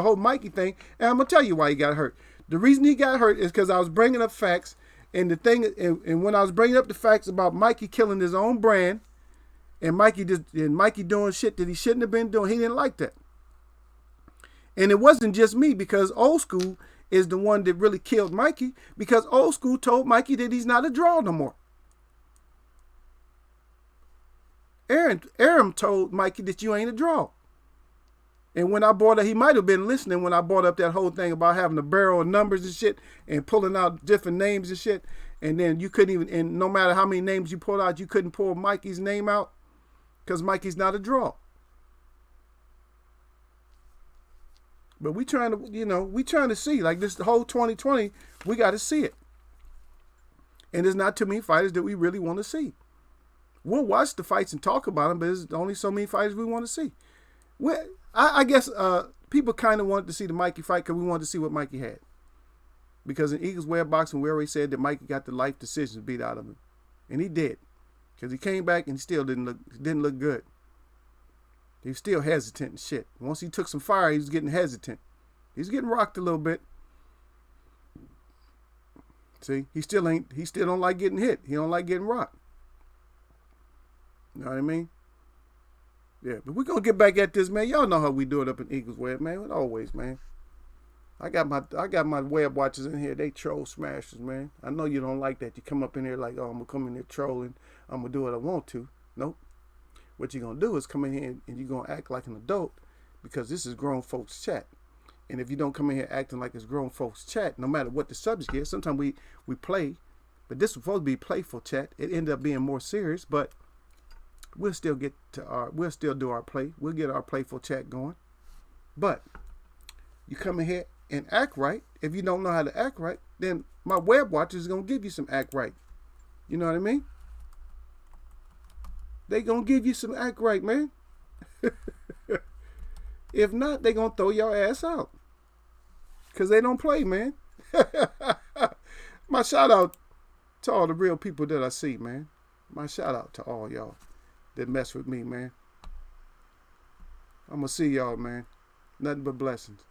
whole Mikey thing, and I'm going to tell you why he got hurt. The reason he got hurt is because I was bringing up facts, and the thing, and when I was bringing up the facts about Mikey killing his own brand, and Mikey doing shit that he shouldn't have been doing, he didn't like that. And it wasn't just me, because Old School is the one that really killed Mikey, because Old School told Mikey that he's not a draw no more. Aaron told Mikey that you ain't a draw. And when I brought up, he might have been listening when I brought up that whole thing about having a barrel of numbers and shit and pulling out different names and shit. And then you couldn't even, and no matter how many names you pulled out, you couldn't pull Mikey's name out because Mikey's not a draw. But we trying to see, like this the whole 2020, we got to see it. And there's not too many fighters that we really want to see. We'll watch the fights and talk about them, but there's only so many fighters we want to see. I guess people kind of wanted to see the Mikey fight because we wanted to see what Mikey had. Because in Eagles Web Boxing, we already said that Mikey got the life decisions beat out of him. And he did. Because he came back and still didn't look good. He was still hesitant and shit. Once he took some fire, he was getting hesitant. He's getting rocked a little bit. See, he still don't like getting hit. He don't like getting rocked. You know what I mean? Yeah, but we're gonna get back at this, man. Y'all know how we do it up in Eagles Web, man. Always, man. I got my web watchers in here. They troll smashers, man. I know you don't like that. You come up in here like, oh, I'm gonna come in here trolling. I'm gonna do what I want to. Nope. What you're gonna do is come in here and you're gonna act like an adult because this is grown folks chat. And if you don't come in here acting like it's grown folks chat, no matter what the subject is, sometimes we play, but this was supposed to be playful chat. It ended up being more serious, but we'll still do our play. We'll get our playful chat going. But you come in here and act right. If you don't know how to act right, then my web watcher is gonna give you some act right. You know what I mean? They gonna give you some act right, man. If not, they gonna throw your ass out. Cause they don't play, man. My shout out to all the real people that I see, man. My shout out to all y'all that mess with me, man. I'm gonna see y'all, man. Nothing but blessings.